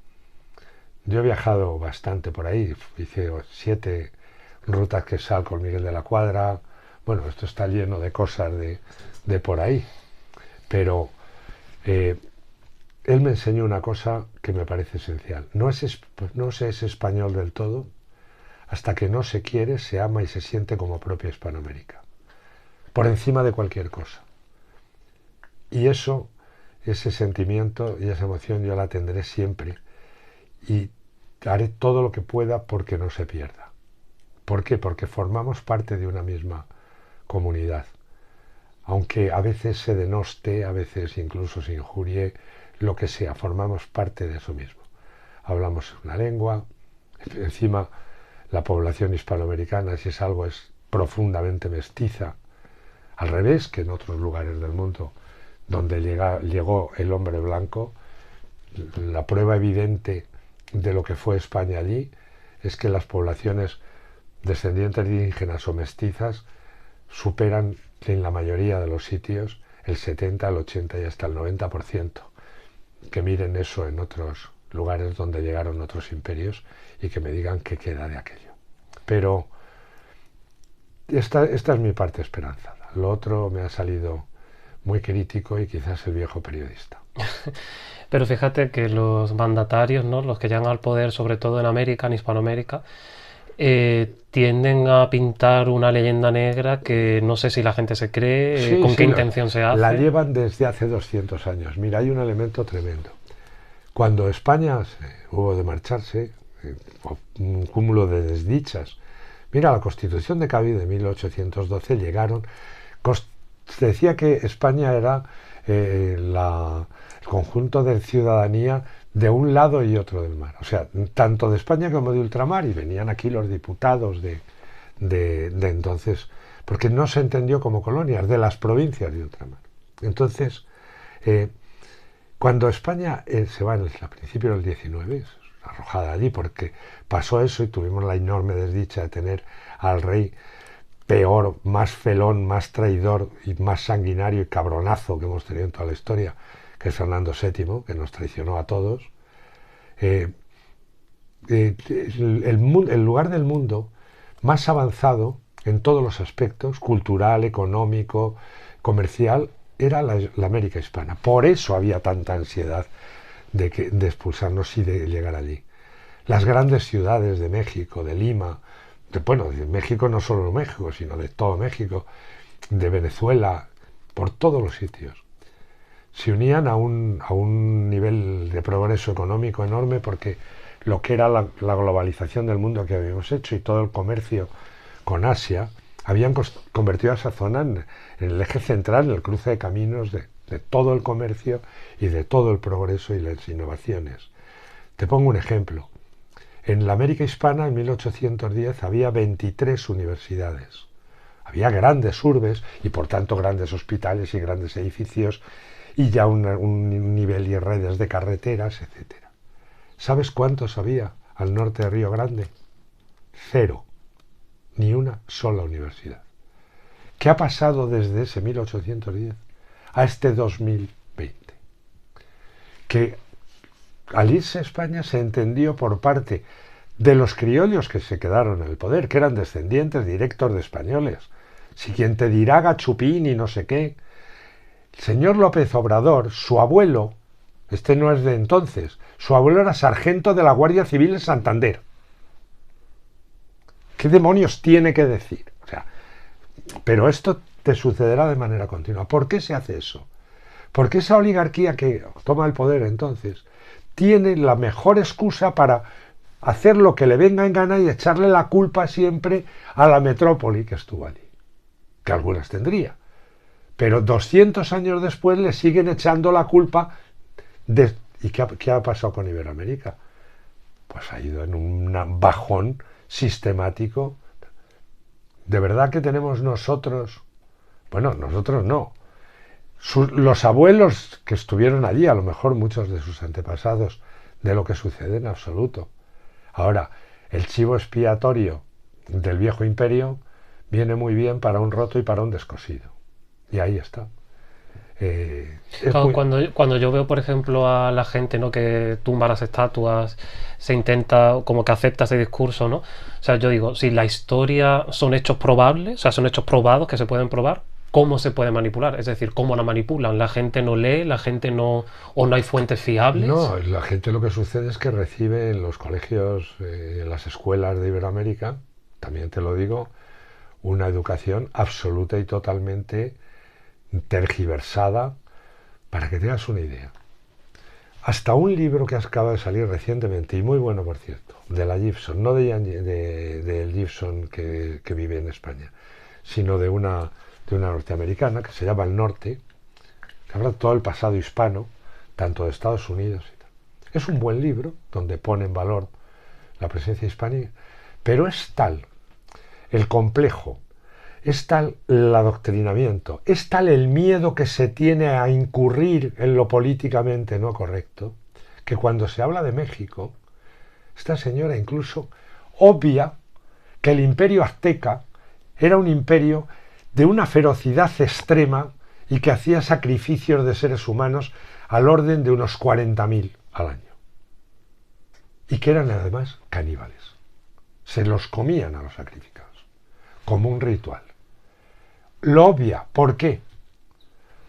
yo he viajado bastante por ahí, hice 7 rutas que salgo con Miguel de la Cuadra. Bueno, esto está lleno de cosas de por ahí, pero él me enseñó una cosa que me parece esencial. No se es español del todo hasta que no se quiere, se ama y se siente como propia Hispanoamérica, por encima de cualquier cosa. Y ese sentimiento y esa emoción yo la tendré siempre y haré todo lo que pueda porque no se pierda. ¿Por qué? Porque formamos parte de una misma comunidad. Aunque a veces se denoste, a veces incluso se injurie, lo que sea, formamos parte de eso mismo. Hablamos una lengua, encima la población hispanoamericana, si es algo, es profundamente mestiza, al revés que en otros lugares del mundo donde llegó el hombre blanco. La prueba evidente de lo que fue España allí es que las poblaciones descendientes de indígenas o mestizas superan en la mayoría de los sitios el 70, el 80 y hasta el 90%. Que miren eso en otros lugares donde llegaron otros imperios y que me digan qué queda de aquello. Pero esta es mi parte esperanzada. Lo otro me ha salido muy crítico y quizás el viejo periodista. Pero fíjate que los mandatarios, ¿no?, los que llegan al poder, sobre todo en América, en Hispanoamérica, tienden a pintar una leyenda negra que no sé si la gente se cree, con qué intención se hace. La llevan desde hace 200 años. Mira, hay un elemento tremendo. Cuando España hubo de marcharse, un cúmulo de desdichas. Mira, la Constitución de Cádiz de 1812 llegaron, decía que España era el conjunto de ciudadanía de un lado y otro del mar. O sea, tanto de España como de ultramar, y venían aquí los diputados de entonces, porque no se entendió como colonias, de las provincias de ultramar. Entonces, cuando España se va a principios del 19, es arrojada allí porque pasó eso y tuvimos la enorme desdicha de tener al rey peor, más felón, más traidor y más sanguinario y cabronazo que hemos tenido en toda la historia, que es Fernando VII, que nos traicionó a todos. El lugar del mundo más avanzado en todos los aspectos, cultural, económico, comercial, era la América hispana. Por eso había tanta ansiedad de expulsarnos y de llegar allí. Las grandes ciudades de México, de Lima, de México, no solo México, sino de todo México, de Venezuela, por todos los sitios, se unían a un nivel de progreso económico enorme, porque lo que era la globalización del mundo que habíamos hecho y todo el comercio con Asia, habían convertido a esa zona en el eje central, en el cruce de caminos de todo el comercio y de todo el progreso y las innovaciones. Te pongo un ejemplo. En la América hispana, en 1810, había 23 universidades. Había grandes urbes y, por tanto, grandes hospitales y grandes edificios y ya un nivel y redes de carreteras, etc. ¿Sabes cuántos había al norte de Río Grande? 0. Ni una sola universidad. ¿Qué ha pasado desde ese 1810 a este 2020? Que al irse a España se entendió por parte de los criollos que se quedaron en el poder, que eran descendientes directos de españoles. Si quien te dirá Gachupín y no sé qué. El señor López Obrador, su abuelo, este no es de entonces, su abuelo era sargento de la Guardia Civil en Santander. ¿Qué demonios tiene que decir? O sea, pero esto te sucederá de manera continua. ¿Por qué se hace eso? Porque esa oligarquía que toma el poder entonces tiene la mejor excusa para hacer lo que le venga en gana y echarle la culpa siempre a la metrópoli que estuvo allí, que algunas tendría. Pero 200 años después le siguen echando la culpa de... ¿Y qué ha pasado con Iberoamérica? Pues ha ido en un bajón sistemático. ¿De verdad que tenemos nosotros? Bueno, nosotros no. Los abuelos que estuvieron allí, a lo mejor muchos de sus antepasados, de lo que sucede en absoluto. Ahora, el chivo expiatorio del viejo imperio viene muy bien para un roto y para un descosido. Y ahí está. Claro, cuando yo veo, por ejemplo, a la gente, ¿no?, que tumba las estatuas, se intenta, como que acepta ese discurso, ¿no? O sea, yo digo, si la historia son hechos probables, o sea, son hechos probados que se pueden probar, ¿cómo se puede manipular? Es decir, ¿cómo la manipulan? ¿La gente no lee? ¿La gente no... o no hay fuentes fiables? No, la gente, lo que sucede es que recibe en los colegios, en las escuelas de Iberoamérica, también te lo digo, una educación absoluta y totalmente tergiversada. Para que tengas una idea, hasta un libro que acaba de salir recientemente, y muy bueno por cierto, de la Gibson, no de Gibson que vive en España, sino de una norteamericana que se llama El Norte, que habla de todo el pasado hispano, tanto de Estados Unidos y tal. Es un buen libro donde pone en valor la presencia hispánica, pero es tal el complejo, es tal el adoctrinamiento, es tal el miedo que se tiene a incurrir en lo políticamente no correcto, que cuando se habla de México, esta señora incluso obvia que el imperio azteca era un imperio de una ferocidad extrema y que hacía sacrificios de seres humanos al orden de unos 40.000 al año. Y que eran además caníbales. Se los comían a los sacrificados, como un ritual. Lo obvia. ¿Por qué?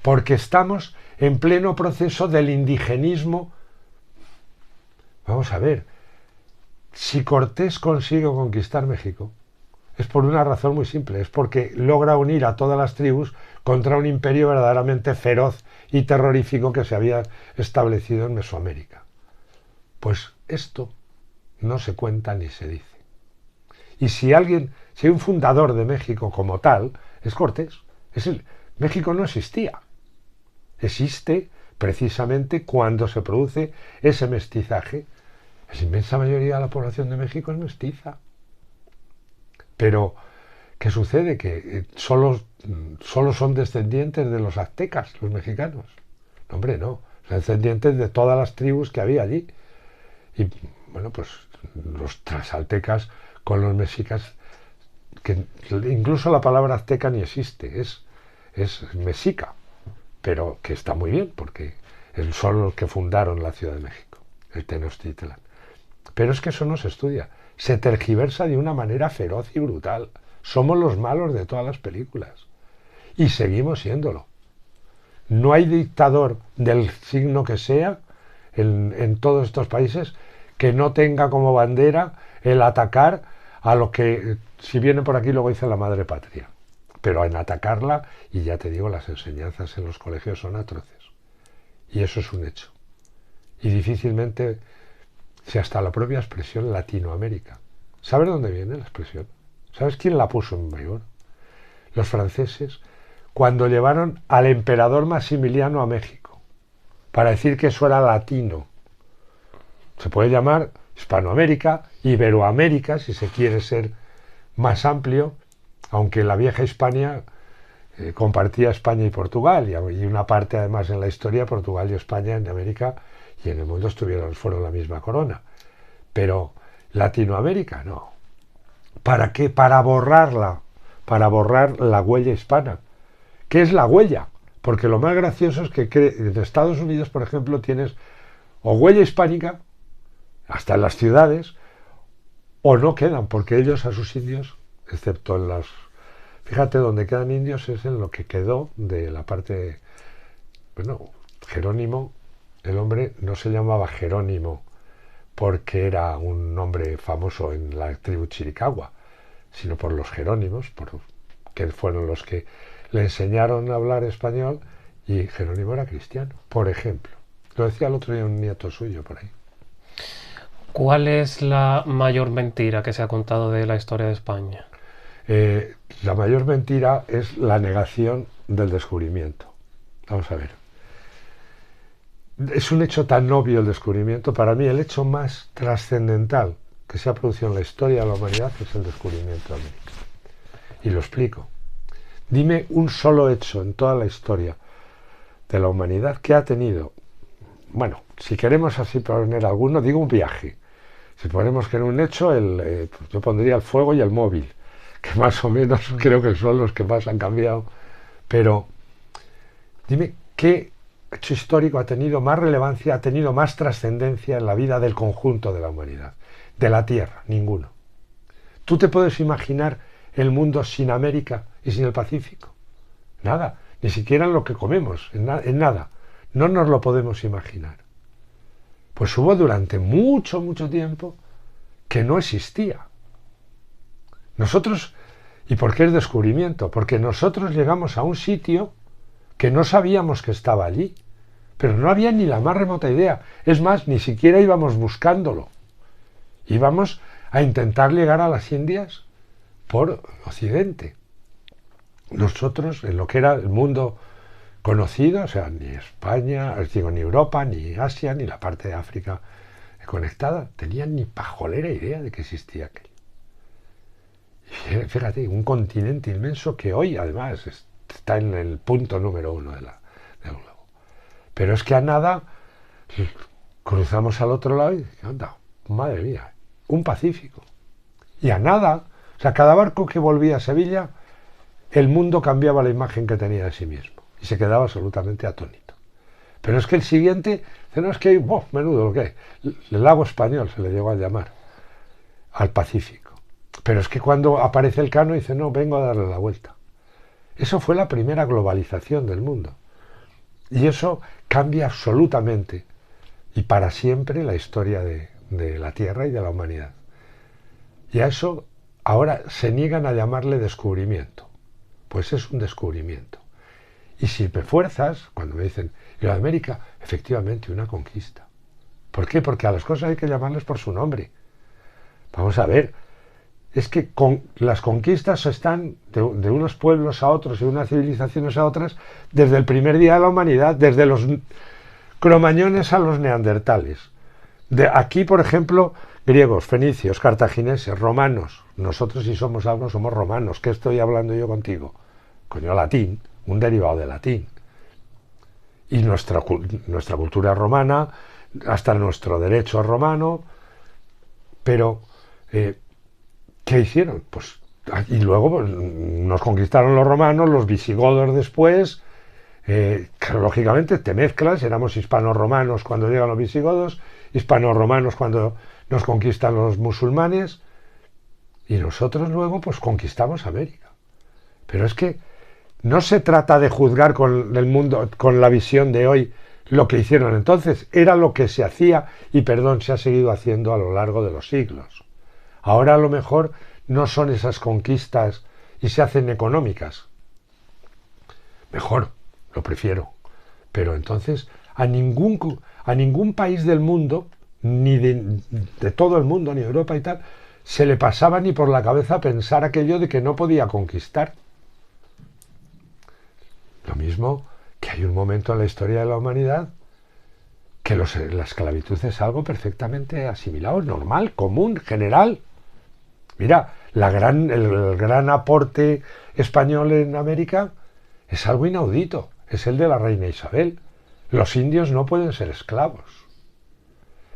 Porque estamos en pleno proceso del indigenismo. Vamos a ver, si Cortés consigue conquistar México, es por una razón muy simple, es porque logra unir a todas las tribus contra un imperio verdaderamente feroz y terrorífico que se había establecido en Mesoamérica. Pues esto no se cuenta ni se dice. Y si hay un fundador de México como tal, es Cortés. México no existía. existe precisamente cuando se produce ese mestizaje. La inmensa mayoría de la población de México es mestiza. Pero, ¿qué sucede? Que solo son descendientes de los aztecas, los mexicanos. No, hombre, no. Son descendientes de todas las tribus que había allí. Y, bueno, pues los transaltecas con los mexicas, que incluso la palabra azteca ni existe, es mexica, pero que está muy bien, porque son los que fundaron la Ciudad de México, el Tenochtitlan. Pero es que eso no se estudia. Se tergiversa de una manera feroz y brutal. Somos los malos de todas las películas. Y seguimos siéndolo. No hay dictador del signo que sea en todos estos países que no tenga como bandera el atacar a lo que, si viene por aquí, luego dice la madre patria. Pero en atacarla, y ya te digo, las enseñanzas en los colegios son atroces. Y eso es un hecho. Y difícilmente, si hasta la propia expresión Latinoamérica. ¿Sabes dónde viene la expresión? ¿Sabes quién la puso en vigor? Los franceses, cuando llevaron al emperador Maximiliano a México, para decir que eso era latino. Se puede llamar Hispanoamérica, Iberoamérica, si se quiere ser más amplio, aunque la vieja Hispania compartía España y Portugal, y una parte además en la historia, Portugal y España en América y en el mundo fueron la misma corona. Pero Latinoamérica no. ¿Para qué? Para borrar la huella hispana. ¿Qué es la huella? Porque lo más gracioso es que en Estados Unidos, por ejemplo, tienes o huella hispánica, hasta en las ciudades, o no quedan, porque ellos a sus indios, excepto en las... Fíjate, donde quedan indios es en lo que quedó de la parte... Bueno, Jerónimo, el hombre no se llamaba Jerónimo porque era un nombre famoso en la tribu Chiricahua, sino por los Jerónimos, que fueron los que le enseñaron a hablar español, y Jerónimo era cristiano, por ejemplo. Lo decía el otro día un nieto suyo por ahí. ¿Cuál es la mayor mentira que se ha contado de la historia de España? La mayor mentira es la negación del descubrimiento. Vamos a ver. Es un hecho tan obvio el descubrimiento. Para mí el hecho más trascendental que se ha producido en la historia de la humanidad es el descubrimiento de América. Y lo explico. Dime un solo hecho en toda la historia de la humanidad que ha tenido, bueno, si queremos así poner alguno, digo un viaje. Si ponemos que en un hecho, yo pondría el fuego y el móvil, que más o menos creo que son los que más han cambiado. Pero dime qué hecho histórico ha tenido más relevancia, ha tenido más trascendencia en la vida del conjunto de la humanidad, de la Tierra. Ninguno. ¿Tú te puedes imaginar el mundo sin América y sin el Pacífico? Nada, ni siquiera en lo que comemos, en nada. No nos lo podemos imaginar. Pues hubo durante mucho, mucho tiempo que no existía. Nosotros, ¿y por qué el descubrimiento? Porque nosotros llegamos a un sitio que no sabíamos que estaba allí, pero no había ni la más remota idea. Es más, ni siquiera íbamos buscándolo. Íbamos a intentar llegar a las Indias por Occidente. Nosotros, en lo que era el mundo conocido, o sea, ni España, ni Europa, ni Asia, ni la parte de África conectada, tenían ni pajolera idea de que existía aquello. Y fíjate, un continente inmenso que hoy además está en el punto número 1 del globo. Pero es que a nada cruzamos al otro lado y anda, madre mía, un Pacífico. Y a nada, o sea, cada barco que volvía a Sevilla, el mundo cambiaba la imagen que tenía de sí mismo. Y se quedaba absolutamente atónito. Pero es que el siguiente, no es que hay, menudo lo que hay. El lago español se le llegó a llamar al Pacífico. Pero es que cuando aparece el Cano dice, no, vengo a darle la vuelta. Eso fue la primera globalización del mundo. Y eso cambia absolutamente y para siempre la historia de la Tierra y de la humanidad. Y a eso ahora se niegan a llamarle descubrimiento. Pues es un descubrimiento. Y si me fuerzas, cuando me dicen, ¿y la América? Efectivamente, una conquista. ¿Por qué? Porque a las cosas hay que llamarles por su nombre. Vamos a ver, es que con las conquistas están de unos pueblos a otros y de unas civilizaciones a otras desde el primer día de la humanidad, desde los cromañones a los neandertales. De aquí, por ejemplo, griegos, fenicios, cartagineses, romanos. Nosotros, si somos algo, somos romanos. ¿Qué estoy hablando yo contigo? Coño, latín, un derivado de latín. Y nuestra cultura romana, hasta nuestro derecho romano. Pero, ¿qué hicieron? Pues, y luego pues, nos conquistaron los romanos, los visigodos después. Lógicamente te mezclas, éramos hispano-romanos cuando llegan los visigodos, hispano-romanos cuando nos conquistan los musulmanes, y nosotros luego pues conquistamos América. Pero es que no se trata de juzgar con el mundo, con la visión de hoy, lo que hicieron entonces, era lo que se hacía y, perdón, se ha seguido haciendo a lo largo de los siglos. Ahora a lo mejor no son esas conquistas y se hacen económicas. Mejor, lo prefiero. Pero entonces a ningún país del mundo, ni de todo el mundo, ni Europa y tal, se le pasaba ni por la cabeza pensar aquello de que no podía conquistar. Lo mismo que hay un momento en la historia de la humanidad que la esclavitud es algo perfectamente asimilado, normal, común, general. Mira, el gran aporte español en América es algo inaudito, es el de la reina Isabel. Los indios no pueden ser esclavos.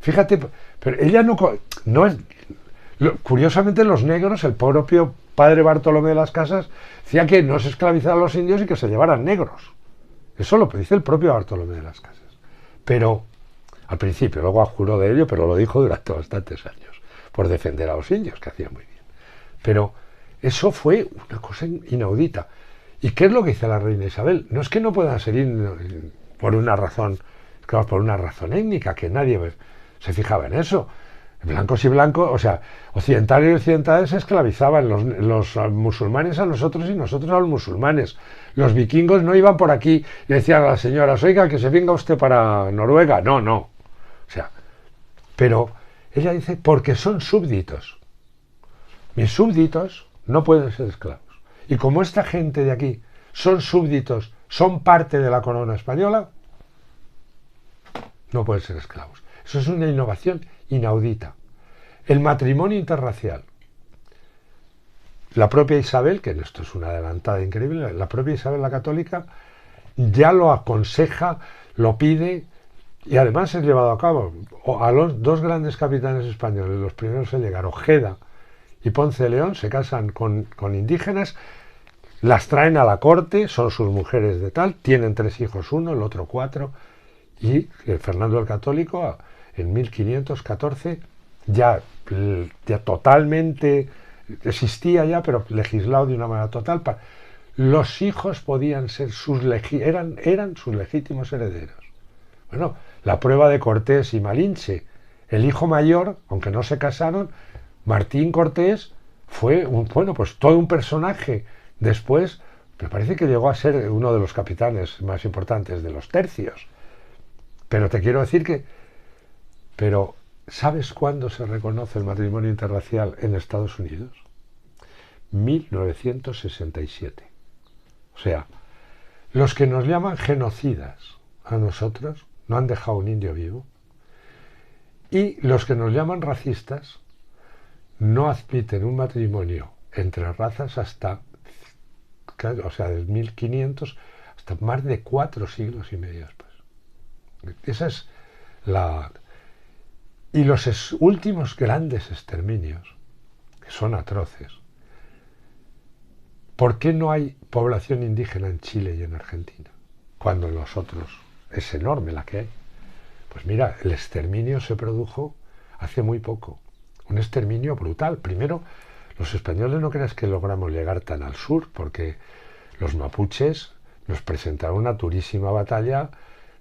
Fíjate, pero ella no es... Curiosamente los negros, el propio padre Bartolomé de las Casas, decía que no se esclavizaran a los indios y que se llevaran negros. Eso lo dice el propio Bartolomé de las Casas. Pero, al principio, luego juró de ello, pero lo dijo durante bastantes años, por defender a los indios, que hacía muy bien. Pero eso fue una cosa inaudita. ¿Y qué es lo que dice la reina Isabel? No es que no puedan ser por una razón, claro, por una razón étnica, que nadie se fijaba en eso. Blancos y blancos, o sea, occidentales y occidentales se esclavizaban, los musulmanes a nosotros y nosotros a los musulmanes. Los vikingos no iban por aquí y decían a las señoras, oiga, que se venga usted para Noruega. No. O sea, pero ella dice, porque son súbditos. Mis súbditos no pueden ser esclavos. Y como esta gente de aquí son súbditos, son parte de la corona española, no pueden ser esclavos. Eso es una innovación inaudita. El matrimonio interracial. La propia Isabel, que esto es una adelantada increíble, la propia Isabel la Católica ya lo aconseja, lo pide y además es llevado a cabo. A los dos grandes capitanes españoles, los primeros en llegar, Ojeda y Ponce de León, se casan con indígenas, las traen a la corte, son sus mujeres de tal, tienen 3 hijos, uno, el otro 4, y Fernando el Católico en 1514 ya totalmente existía ya, pero legislado de una manera total. Los hijos podían ser eran sus legítimos herederos. Bueno, la prueba de Cortés y Malinche, el hijo mayor, aunque no se casaron, Martín Cortés fue pues todo un personaje. Después, me parece que llegó a ser uno de los capitanes más importantes de los tercios. Pero te quiero decir pero ¿sabes cuándo se reconoce el matrimonio interracial en Estados Unidos? 1967. O sea, los que nos llaman genocidas a nosotros no han dejado un indio vivo, y los que nos llaman racistas no admiten un matrimonio entre razas hasta, o sea, del 1500 hasta más de 4 siglos y medio después. Esa es la... Y los últimos grandes exterminios, que son atroces. ¿Por qué no hay población indígena en Chile y en Argentina? Cuando en los otros es enorme la que hay. Pues mira, el exterminio se produjo hace muy poco. Un exterminio brutal. Primero, los españoles no creas que logramos llegar tan al sur, porque los mapuches nos presentaron una durísima batalla,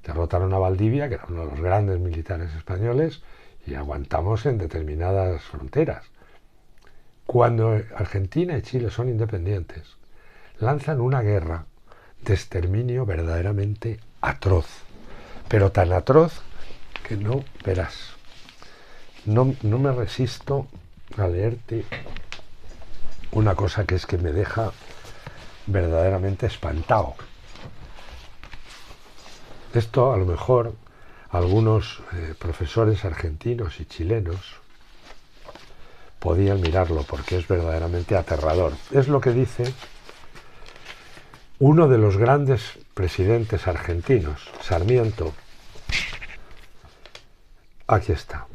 derrotaron a Valdivia, que era uno de los grandes militares españoles, y aguantamos en determinadas fronteras. Cuando Argentina y Chile son independientes, lanzan una guerra de exterminio verdaderamente atroz, pero tan atroz que no verás. No me resisto a leerte una cosa que es que me deja verdaderamente espantado. Esto a lo mejor algunos profesores argentinos y chilenos podían mirarlo porque es verdaderamente aterrador. Es lo que dice uno de los grandes presidentes argentinos, Sarmiento. Aquí está.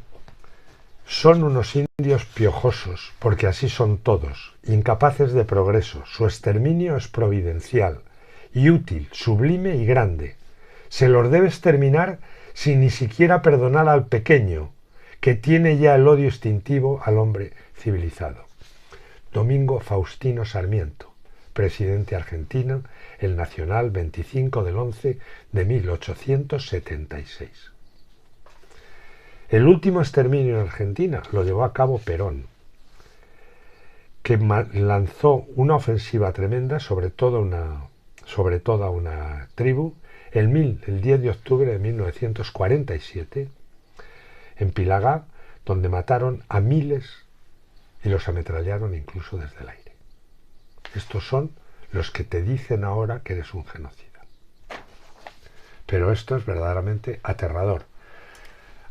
Son unos indios piojosos, porque así son todos, incapaces de progreso. Su exterminio es providencial y útil, sublime y grande. Se los debe exterminar sin ni siquiera perdonar al pequeño, que tiene ya el odio instintivo al hombre civilizado. Domingo Faustino Sarmiento, presidente argentino, el Nacional 25 del 11 de 1876. El último exterminio en Argentina lo llevó a cabo Perón, que lanzó una ofensiva tremenda sobre toda una tribu el 10 de octubre de 1947 en Pilagá, donde mataron a miles y los ametrallaron incluso desde el aire. Estos son los que te dicen ahora que eres un genocida. Pero esto es verdaderamente aterrador.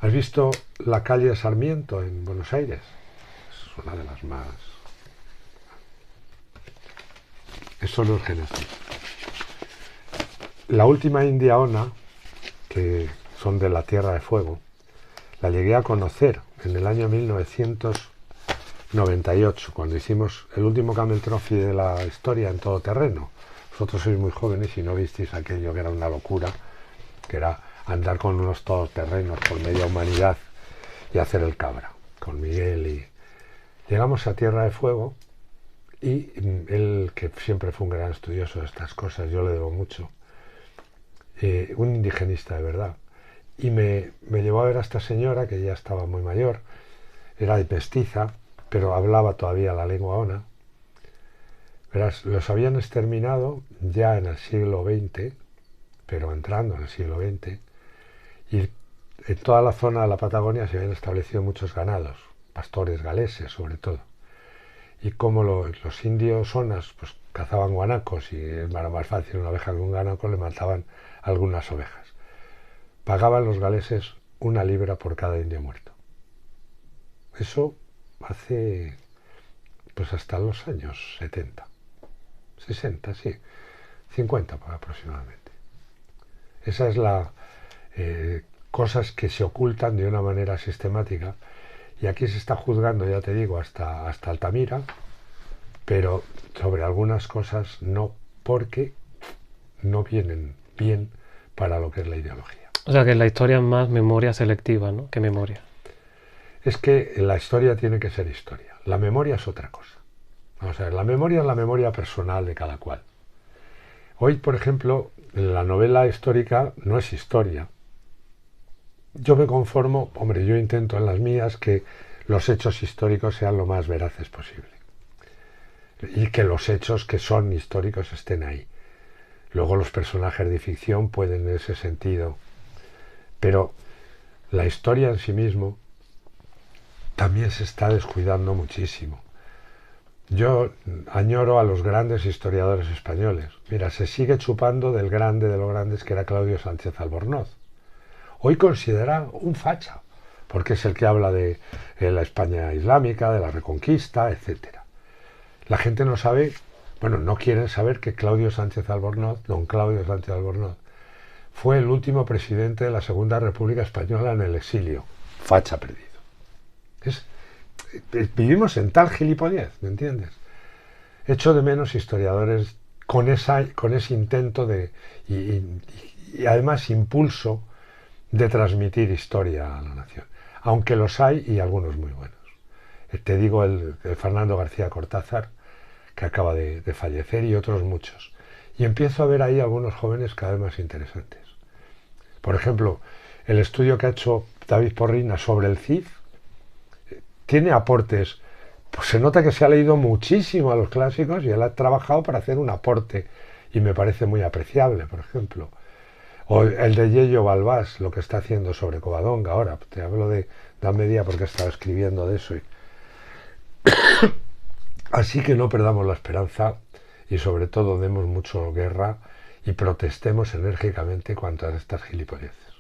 ¿Has visto la calle de Sarmiento en Buenos Aires? Es una de las más... Eso no es genocidio. La última india Ona, que son de la Tierra de Fuego, la llegué a conocer en el año 1998, cuando hicimos el último Camel Trophy de la historia en todo terreno. Vosotros sois muy jóvenes y no visteis aquello que era una locura, que era andar con unos todoterrenos por media humanidad y hacer el cabra, con Miguel. Y llegamos a Tierra de Fuego y él, que siempre fue un gran estudioso de estas cosas, yo le debo mucho, un indigenista de verdad, y me llevó a ver a esta señora que ya estaba muy mayor, era de mestiza, pero hablaba todavía la lengua ona. Verás, los habían exterminado ya en el siglo XX, pero entrando en el siglo XX, y en toda la zona de la Patagonia se habían establecido muchos ganados, pastores galeses sobre todo. Y como los indios onas pues cazaban guanacos y era más fácil una oveja que un guanaco, le mataban algunas ovejas. Pagaban los galeses 1 libra por cada indio muerto. Eso hace pues hasta los años 70, 60, sí, 50 aproximadamente. Esa es la cosas que se ocultan de una manera sistemática, y aquí se está juzgando, ya te digo, hasta Altamira, pero sobre algunas cosas no, porque no vienen bien para lo que es la ideología. O sea que la historia es más memoria selectiva, ¿no?, que memoria. Es que la historia tiene que ser historia. La memoria es otra cosa. Vamos a ver, la memoria es la memoria personal de cada cual. Hoy, por ejemplo, la novela histórica no es historia. Yo me conformo, hombre, yo intento en las mías que los hechos históricos sean lo más veraces posible. Y que los hechos que son históricos estén ahí. Luego los personajes de ficción pueden en ese sentido. Pero la historia en sí mismo también se está descuidando muchísimo. Yo añoro a los grandes historiadores españoles. Mira, se sigue chupando del grande de los grandes, que era Claudio Sánchez Albornoz. Hoy considera un facha, porque es el que habla de la España islámica, de la Reconquista, etc. La gente no sabe, bueno, no quieren saber que Claudio Sánchez Albornoz, don Claudio Sánchez Albornoz, fue el último presidente de la Segunda República Española en el exilio. Facha perdido. Vivimos en tal gilipollez, ¿me entiendes? Echo de menos historiadores con ese intento de y además impulso de transmitir historia a la nación, aunque los hay y algunos muy buenos. Te digo el Fernando García Cortázar, que acaba de fallecer, y otros muchos. Y empiezo a ver ahí algunos jóvenes cada vez más interesantes. Por ejemplo, el estudio que ha hecho David Porrina sobre el Cid tiene aportes, pues se nota que se ha leído muchísimo a los clásicos y él ha trabajado para hacer un aporte, y me parece muy apreciable, por ejemplo. O el de Yello Balbás, lo que está haciendo sobre Covadonga ahora. Te hablo de Dame Día porque he estado escribiendo de eso. Así que no perdamos la esperanza y sobre todo demos mucho guerra y protestemos enérgicamente contra estas gilipolleces.